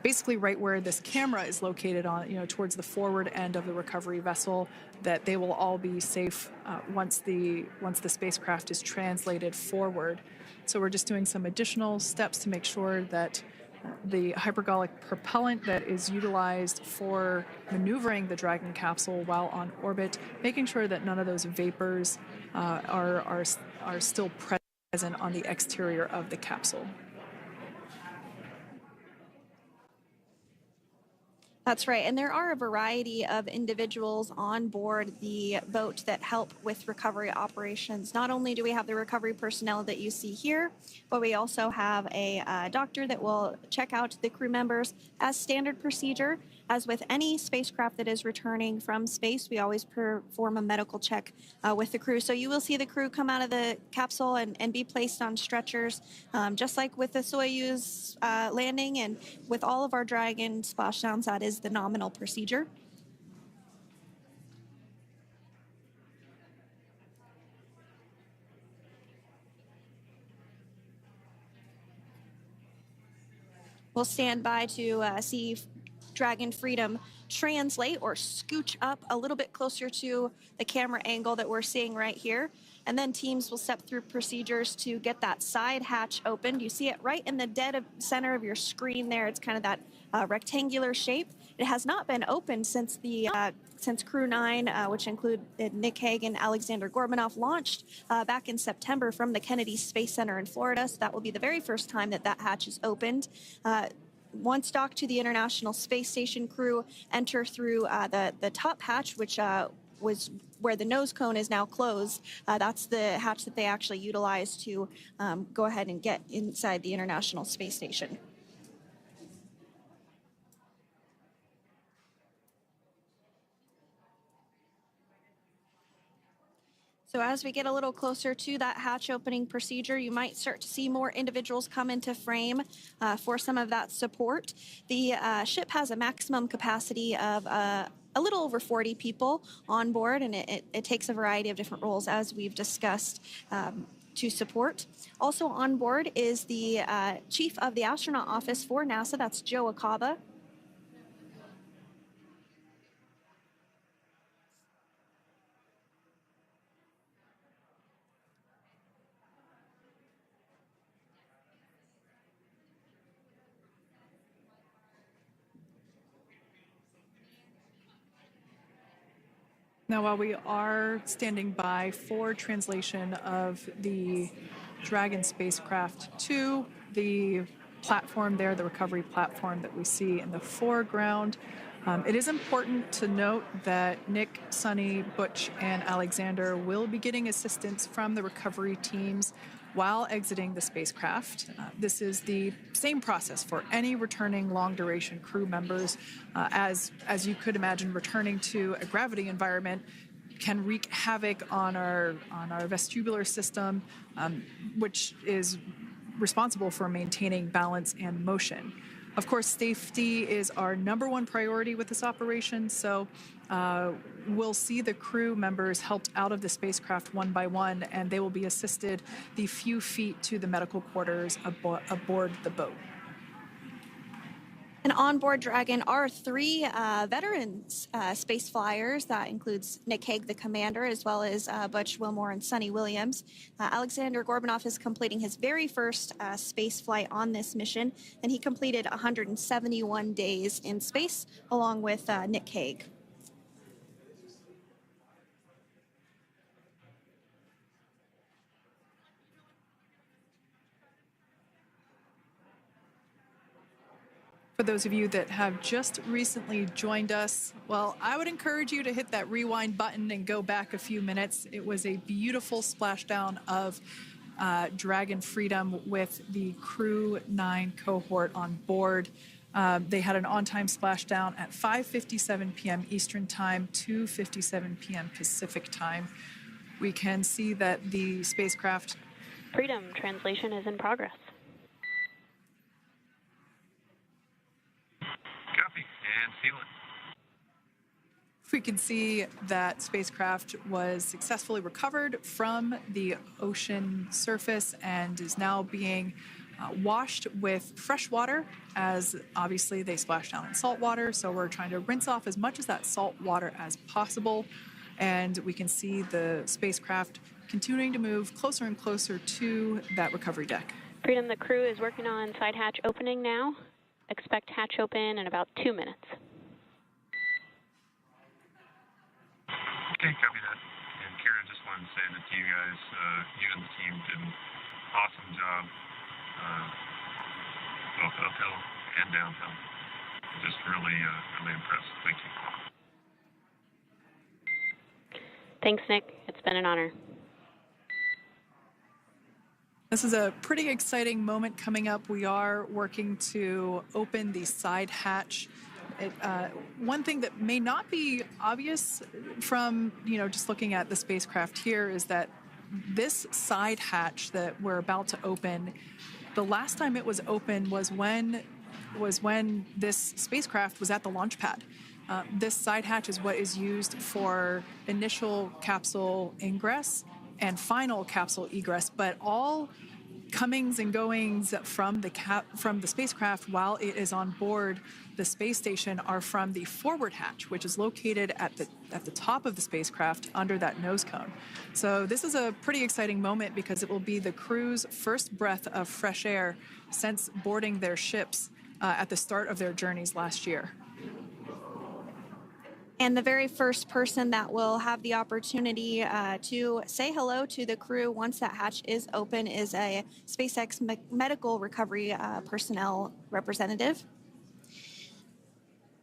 basically right where this camera is located on, towards the forward end of the recovery vessel, that they will all be safe once the spacecraft is translated forward. So we're just doing some additional steps to make sure that the hypergolic propellant that is utilized for maneuvering the Dragon capsule while on orbit, making sure that none of those vapors are still present on the exterior of the capsule. That's right. And there are a variety of individuals on board the boat that help with recovery operations. Not only do we have the recovery personnel that you see here, but we also have a doctor that will check out the crew members as standard procedure. As with any spacecraft that is returning from space, we always perform a medical check with the crew. So you will see the crew come out of the capsule and be placed on stretchers, just like with the Soyuz landing and with all of our Dragon splashdowns, that is the nominal procedure. We'll stand by to see Dragon Freedom translate or scooch up a little bit closer to the camera angle that we're seeing right here. And then teams will step through procedures to get that side hatch opened. You see it right in the dead center of your screen there. It's kind of that rectangular shape. It has not been opened since Crew 9, which include Nick Hague and Aleksandr Gorbunov, launched back in September from the Kennedy Space Center in Florida. So that will be the very first time that hatch is opened. Once docked to the International Space Station, crew enter through the top hatch, which was where the nose cone is now closed. That's the hatch that they actually utilize to go ahead and get inside the International Space Station. So as we get a little closer to that hatch opening procedure, you might start to see more individuals come into frame for some of that support. The ship has a maximum capacity of a little over 40 people on board, and it takes a variety of different roles, as we've discussed, to support. Also on board is the chief of the astronaut office for NASA, that's Joe Acaba. Now, while we are standing by for translation of the Dragon spacecraft to the platform there, the recovery platform that we see in the foreground, it is important to note that Nick, Suni, Butch, and Aleksandr will be getting assistance from the recovery teams while exiting the spacecraft. This is the same process for any returning long-duration crew members. As you could imagine, returning to a gravity environment can wreak havoc on our vestibular system, which is responsible for maintaining balance and motion. Of course, safety is our number one priority with this operation, so we'll see the crew members helped out of the spacecraft one by one, and they will be assisted the few feet to the medical quarters aboard the boat. And on board Dragon are three veteran space flyers. That includes Nick Hague, the commander, as well as Butch, Wilmore, and Suni Williams. Aleksandr Gorbunov is completing his very first space flight on this mission, and he completed 171 days in space along with Nick Hague. For those of you that have just recently joined us, well, I would encourage you to hit that rewind button and go back a few minutes. It was a beautiful splashdown of Dragon Freedom with the Crew 9 cohort on board. They had an on-time splashdown at 5:57 p.m. Eastern Time, 2:57 p.m. Pacific Time. We can see that the spacecraft... Freedom translation is in progress. Copy, and seal it. We can see that spacecraft was successfully recovered from the ocean surface and is now being washed with fresh water, as obviously they splash down in salt water. So we're trying to rinse off as much of that salt water as possible. And we can see the spacecraft continuing to move closer and closer to that recovery deck. Freedom, the crew is working on side hatch opening now. Expect hatch open in about 2 minutes. Okay, copy that. And Kira, just wanted to say that you guys, you and the team did an awesome job, both uphill and downhill. just really, really impressed. Thank you. Thanks, Nick. It's been an honor. This is a pretty exciting moment coming up. We are working to open the side hatch. One thing that may not be obvious from, just looking at the spacecraft here is that this side hatch that we're about to open, the last time it was open was when this spacecraft was at the launch pad. This side hatch is what is used for initial capsule ingress and final capsule egress, but all comings and goings from the spacecraft while it is on board the space station are from the forward hatch, which is located at the top of the spacecraft under that nose cone. So this is a pretty exciting moment because it will be the crew's first breath of fresh air since boarding their ships at the start of their journeys last year. And the very first person that will have the opportunity to say hello to the crew once that hatch is open is a SpaceX medical recovery personnel representative.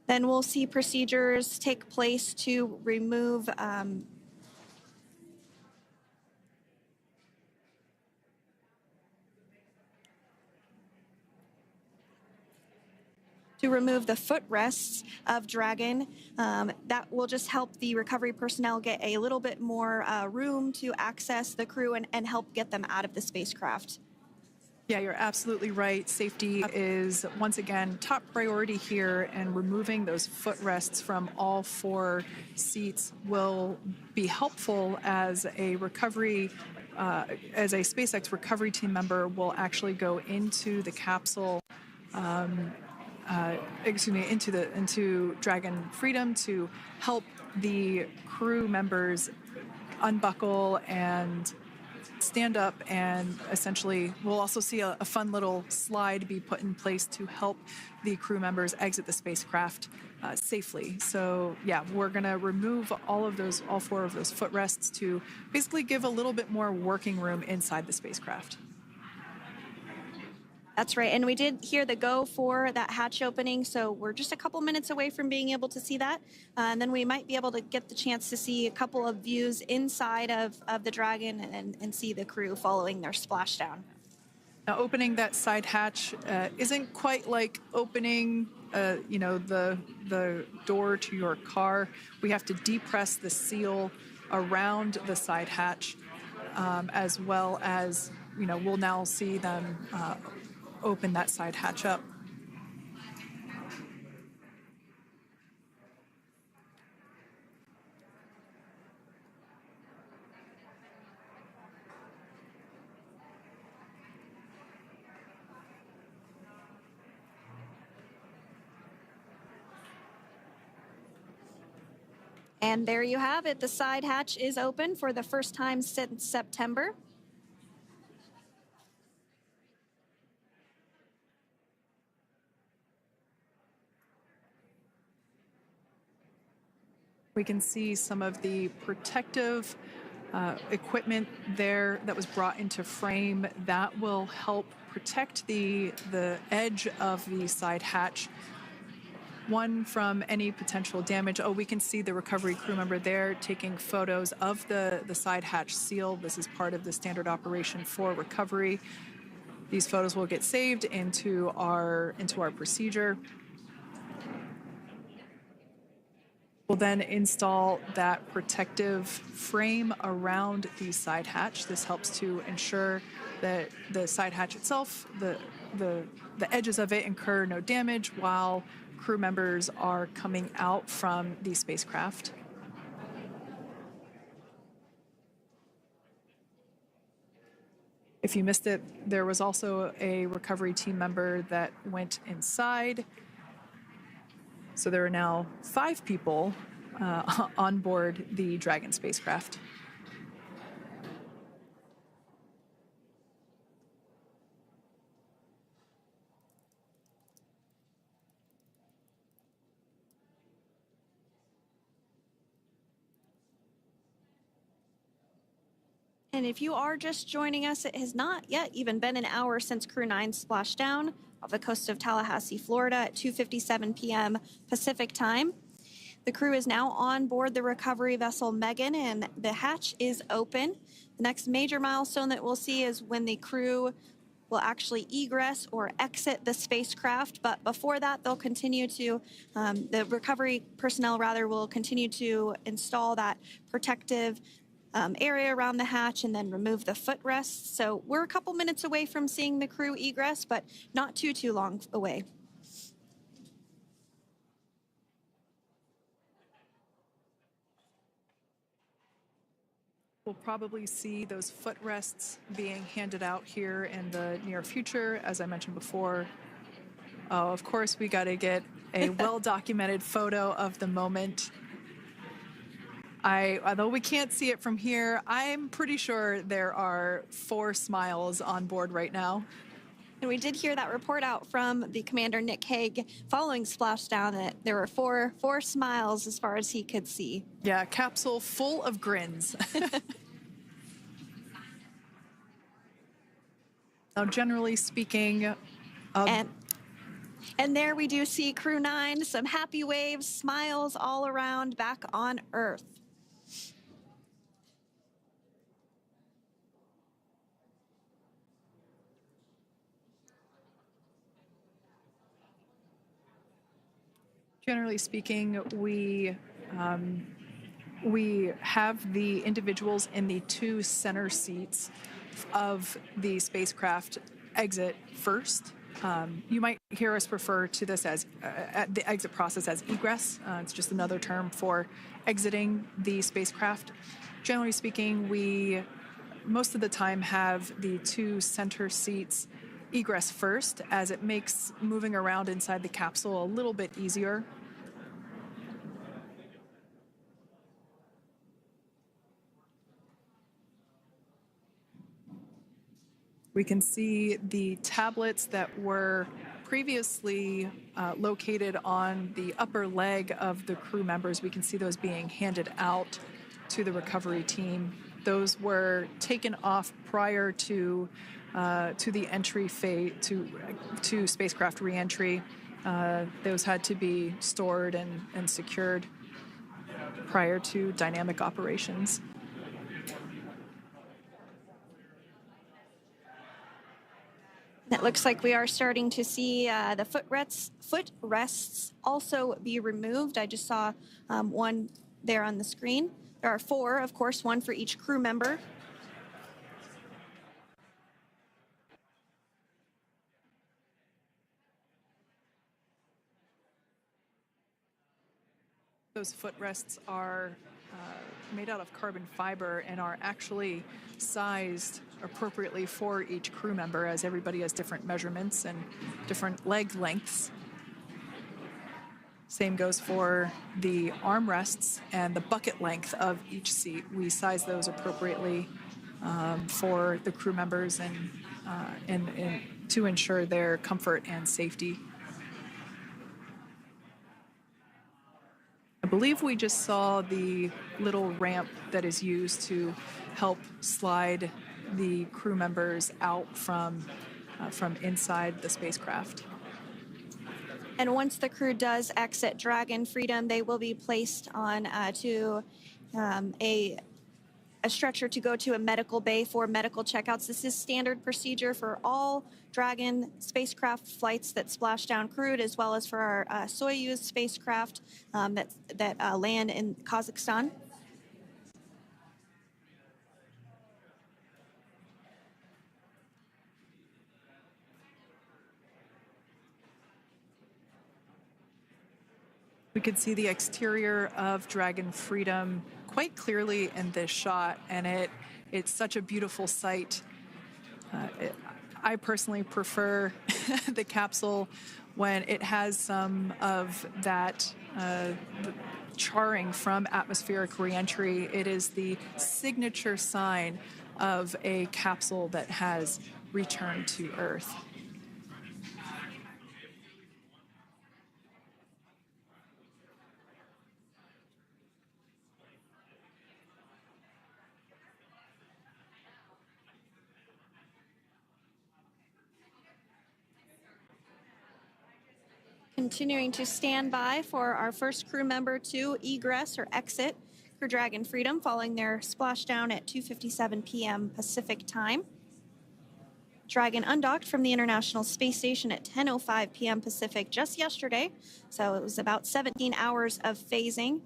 Then we'll see procedures take place to remove the footrests of Dragon. That will just help the recovery personnel get a little bit more room to access the crew and help get them out of the spacecraft. Yeah, you're absolutely right. Safety is, once again, top priority here, and removing those footrests from all 4 seats will be helpful as a SpaceX recovery team member will actually go into the capsule into Dragon Freedom to help the crew members unbuckle and stand up, and essentially we'll also see a fun little slide be put in place to help the crew members exit the spacecraft safely. So yeah, we're going to remove all 4 of those footrests to basically give a little bit more working room inside the spacecraft. That's right, and we did hear the go for that hatch opening, so we're just a couple minutes away from being able to see that, and then we might be able to get the chance to see a couple of views inside of the Dragon and see the crew following their splashdown. Now, opening that side hatch isn't quite like opening, the door to your car. We have to depress the seal around the side hatch, as well as, we'll now see them open that side hatch up. And there you have it. The side hatch is open for the first time since September. We can see some of the protective equipment there that was brought into frame that will help protect the edge of the side hatch, one from any potential damage. Oh, we can see the recovery crew member there taking photos of the side hatch seal. This is part of the standard operation for recovery. These photos will get saved into our procedure. We'll then install that protective frame around the side hatch. This helps to ensure that the side hatch itself, the edges of it, incur no damage while crew members are coming out from the spacecraft. If you missed it, there was also a recovery team member that went inside. So there are now 5 people on board the Dragon spacecraft. And if you are just joining us, it has not yet even been an hour since Crew 9 splashed down off the coast of Tallahassee, Florida at 2:57 p.m. Pacific time. The crew is now on board the recovery vessel Megan, and the hatch is open. The next major milestone that we'll see is when the crew will actually egress or exit the spacecraft. But before that, they'll continue to, the recovery personnel rather, will continue to install that protective area around the hatch and then remove the footrests. So we're a couple minutes away from seeing the crew egress, but not too long away. We'll probably see those footrests being handed out here in the near future, as I mentioned before. Oh, of course, we got to get a well-documented photo of the moment. Although we can't see it from here, I'm pretty sure there are 4 smiles on board right now. And we did hear that report out from the commander, Nick Hague, following Splashdown, that there were four smiles as far as he could see. Yeah, Capsule full of grins. Now, generally speaking... And there we do see Crew 9, some happy waves, smiles all around back on Earth. Generally speaking, we have the individuals in the 2 center seats of the spacecraft exit first. You might hear us refer to this as the exit process as egress. It's just another term for exiting the spacecraft. Generally speaking, we most of the time have the 2 center seats egress first, as it makes moving around inside the capsule a little bit easier. We can see the tablets that were previously located on the upper leg of the crew members. We can see those being handed out to the recovery team. Those were taken off prior to the entry phase, to spacecraft reentry. Those had to be stored and secured prior to dynamic operations. It looks like we are starting to see the footrests also be removed. I just saw one there on the screen. There are 4, of course, 1 for each crew member. Those footrests are made out of carbon fiber and are actually sized appropriately for each crew member, as everybody has different measurements and different leg lengths. Same goes for the armrests and the bucket length of each seat. We size those appropriately for the crew members and to ensure their comfort and safety. I believe we just saw the little ramp that is used to help slide the crew members out from inside the spacecraft. And once the crew does exit Dragon Freedom, they will be placed on to a stretcher to go to a medical bay for medical checkouts. This is standard procedure for all Dragon spacecraft flights that Splashdown crewed, as well as for our Soyuz spacecraft that land in Kazakhstan. We could see the exterior of Dragon Freedom quite clearly in this shot, and it's such a beautiful sight. I personally prefer the capsule when it has some of that charring from atmospheric reentry. It is the signature sign of a capsule that has returned to Earth. Continuing to stand by for our first crew member to egress or exit Crew Dragon Freedom following their splashdown at 2:57 p.m. Pacific time. Dragon undocked from the International Space Station at 10:05 p.m. Pacific just yesterday, so it was about 17 hours of phasing.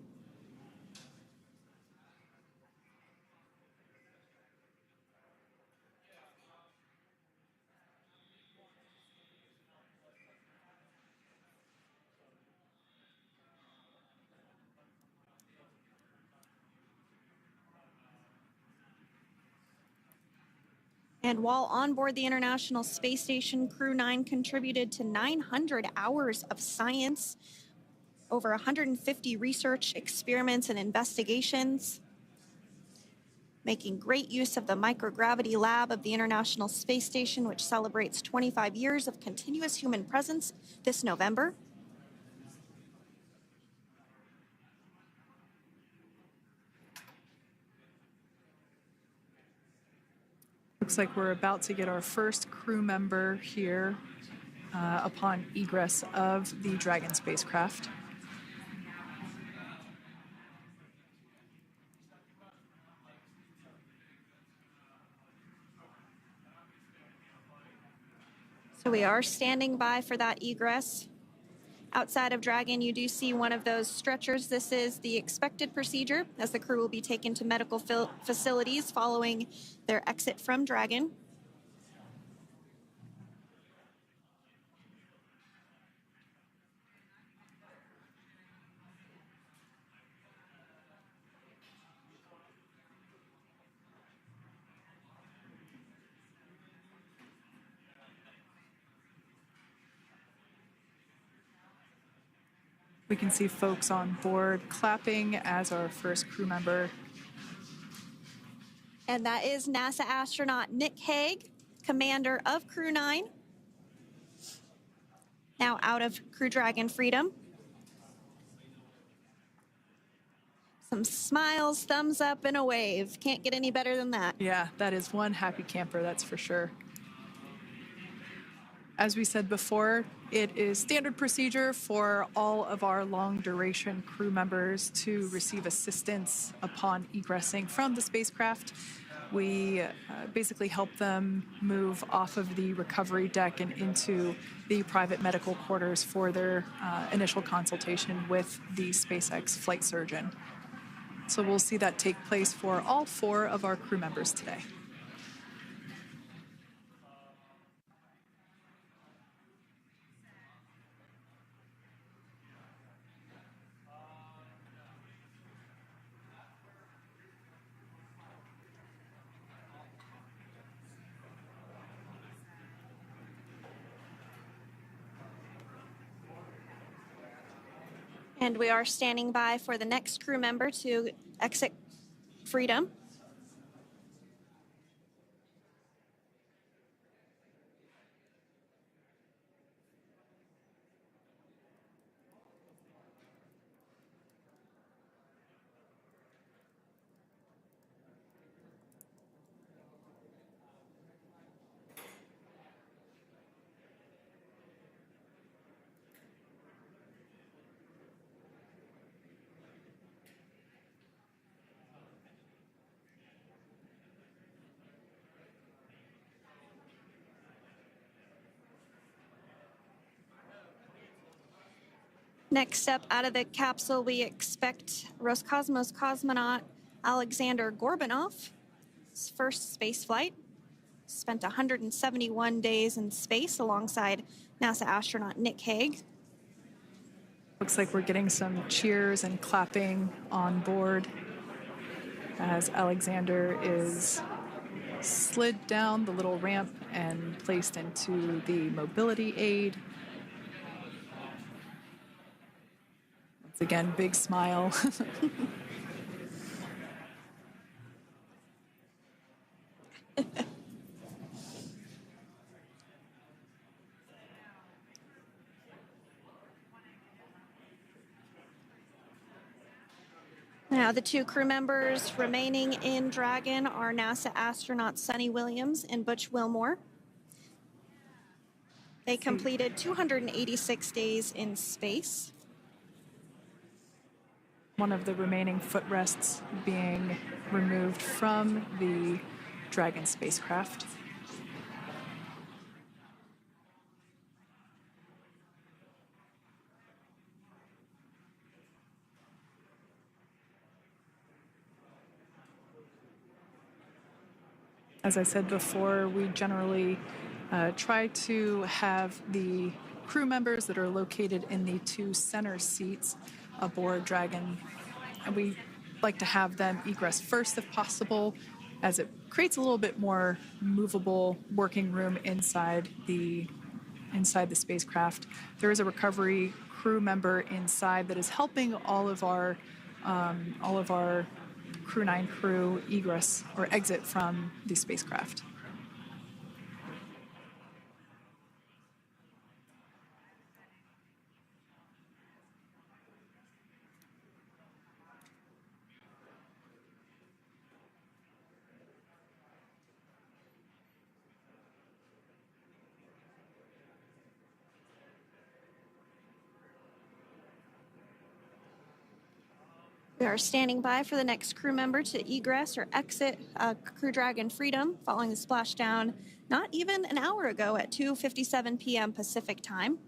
And while on board the International Space Station, Crew 9 contributed to 900 hours of science, over 150 research experiments and investigations, making great use of the microgravity lab of the International Space Station, which celebrates 25 years of continuous human presence this November. Looks like we're about to get our first crew member here upon egress of the Dragon spacecraft. So we are standing by for that egress. Outside of Dragon, you do see one of those stretchers. This is the expected procedure as the crew will be taken to medical facilities following their exit from Dragon. We can see folks on board clapping as our first crew member. And that is NASA astronaut Nick Hague, commander of Crew 9, now out of Crew Dragon Freedom. Some smiles, thumbs up, and a wave. Can't get any better than that. Yeah, that is one happy camper, that's for sure. As we said before, it is standard procedure for all of our long-duration crew members to receive assistance upon egressing from the spacecraft. We basically help them move off of the recovery deck and into the private medical quarters for their initial consultation with the SpaceX flight surgeon. So we'll see that take place for all 4 of our crew members today. And we are standing by for the next crew member to exit Freedom. Next up out of the capsule, we expect Roscosmos cosmonaut Aleksandr Gorbunov. His first space flight. Spent 171 days in space alongside NASA astronaut Nick Hague. Looks like we're getting some cheers and clapping on board as Aleksandr is slid down the little ramp and placed into the mobility aid. Once again, big smile. Now, the 2 crew members remaining in Dragon are NASA astronauts Suni Williams and Butch Wilmore. They completed 286 days in space. One of the remaining footrests being removed from the Dragon spacecraft. As I said before, we generally try to have the crew members that are located in the two center seats aboard Dragon, and we like to have them egress first if possible, as it creates a little bit more movable working room inside the spacecraft. There is a recovery crew member inside that is helping all of our Crew 9 crew egress or exit from the spacecraft. We are standing by for the next crew member to egress or exit Crew Dragon Freedom following the splashdown not even an hour ago at 2:57 p.m. Pacific time.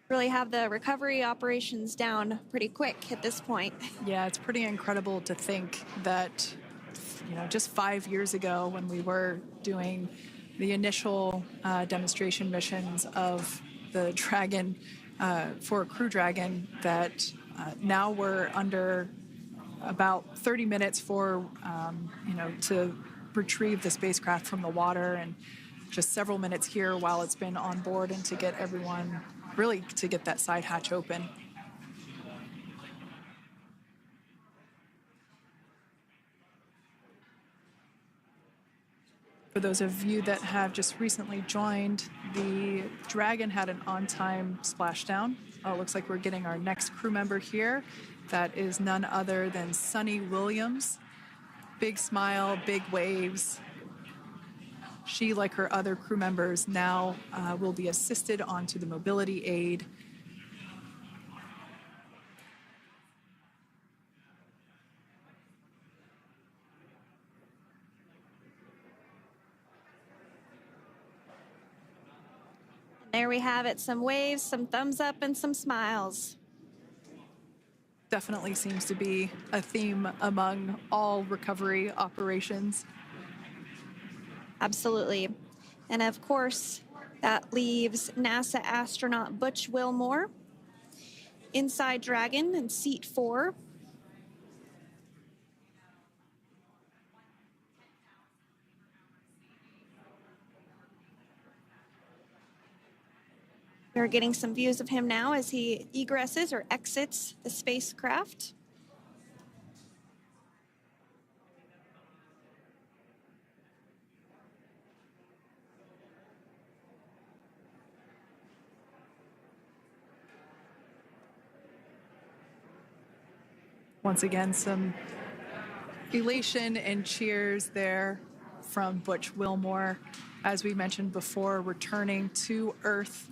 Really have the recovery operations down pretty quick at this point. Yeah, it's pretty incredible to think that, just 5 years ago when we were doing the initial demonstration missions of the Dragon for Crew Dragon, that now we're under about 30 minutes for, to retrieve the spacecraft from the water, and just several minutes here while it's been on board and to get everyone, really to get that side hatch open. For those of you that have just recently joined, the Dragon had an on-time splashdown. Looks like we're getting our next crew member here. That is none other than Suni Williams. Big smile, big waves. She, like her other crew members, now will be assisted onto the mobility aid. There we have it, some waves, some thumbs up, and some smiles. Definitely seems to be a theme among all recovery operations. Absolutely. And of course, that leaves NASA astronaut Butch Wilmore inside Dragon in seat 4. We're getting some views of him now as he egresses or exits the spacecraft. Once again, some elation and cheers there from Butch Wilmore. As we mentioned before, returning to Earth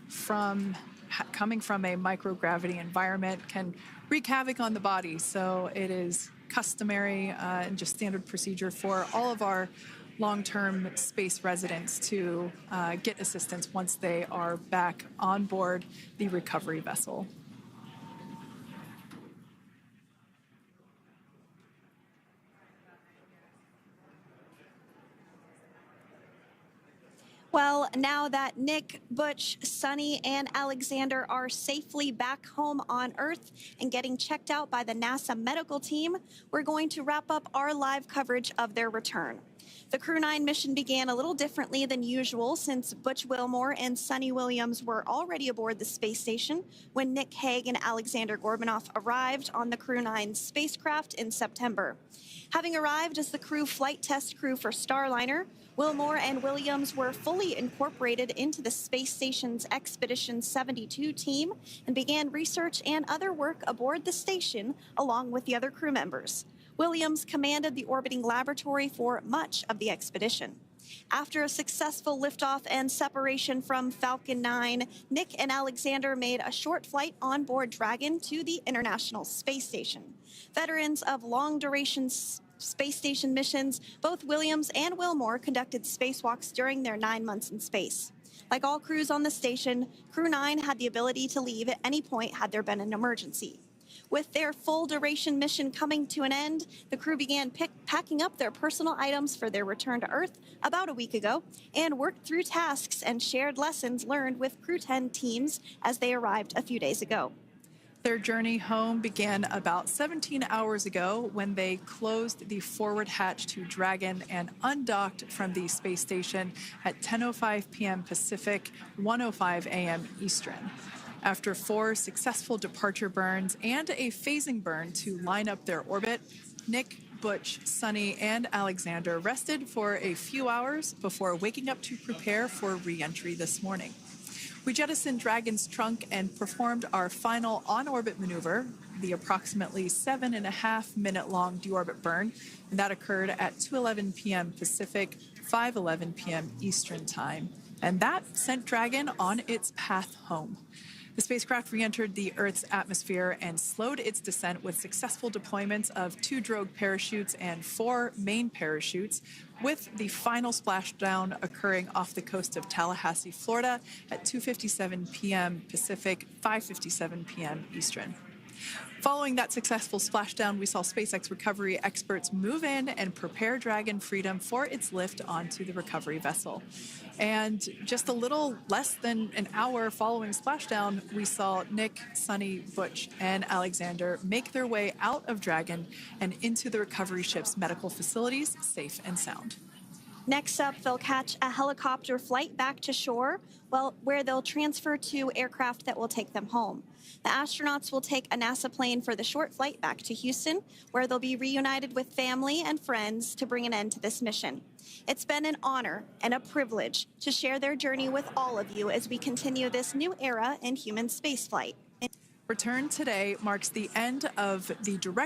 coming from a microgravity environment can wreak havoc on the body. So it is customary and just standard procedure for all of our long-term space residents to get assistance once they are back on board the recovery vessel. Well, now that Nick, Butch, Suni, and Aleksandr are safely back home on Earth and getting checked out by the NASA medical team, we're going to wrap up our live coverage of their return. The Crew 9 mission began a little differently than usual since Butch Wilmore and Suni Williams were already aboard the space station when Nick Hague and Aleksandr Gorbunov arrived on the Crew 9 spacecraft in September. Having arrived as the crew flight test crew for Starliner, Wilmore and Williams were fully incorporated into the space station's Expedition 72 team and began research and other work aboard the station along with the other crew members. Williams commanded the orbiting laboratory for much of the expedition. After a successful liftoff and separation from Falcon 9, Nick and Aleksandr made a short flight on board Dragon to the International Space Station. Veterans of long-duration space station missions, both Williams and Wilmore conducted spacewalks during their 9 months in space. Like all crews on the station, Crew 9 had the ability to leave at any point had there been an emergency. With their full-duration mission coming to an end, the crew began packing up their personal items for their return to Earth about a week ago and worked through tasks and shared lessons learned with Crew 10 teams as they arrived a few days ago. Their journey home began about 17 hours ago when they closed the forward hatch to Dragon and undocked from the space station at 10:05 p.m. Pacific, 1:05 a.m. Eastern. After 4 successful departure burns and a phasing burn to line up their orbit, Nick, Butch, Suni, and Aleksandr rested for a few hours before waking up to prepare for re-entry this morning. We jettisoned Dragon's trunk and performed our final on-orbit maneuver, the approximately 7.5-minute-long deorbit burn, and that occurred at 2:11 p.m. Pacific, 5:11 p.m. Eastern Time. And that sent Dragon on its path home. The spacecraft re-entered the Earth's atmosphere and slowed its descent with successful deployments of 2 drogue parachutes and 4 main parachutes, with the final splashdown occurring off the coast of Tallahassee, Florida at 2:57 p.m. Pacific, 5:57 p.m. Eastern. Following that successful splashdown, we saw SpaceX recovery experts move in and prepare Dragon Freedom for its lift onto the recovery vessel. And just a little less than an hour following splashdown, we saw Nick, Suni, Butch, and Aleksandr make their way out of Dragon and into the recovery ship's medical facilities, safe and sound. Next up, they'll catch a helicopter flight back to shore, where they'll transfer to aircraft that will take them home. The astronauts will take a NASA plane for the short flight back to Houston, where they'll be reunited with family and friends to bring an end to this mission. It's been an honor and a privilege to share their journey with all of you as we continue this new era in human spaceflight. Return today marks the end of the direct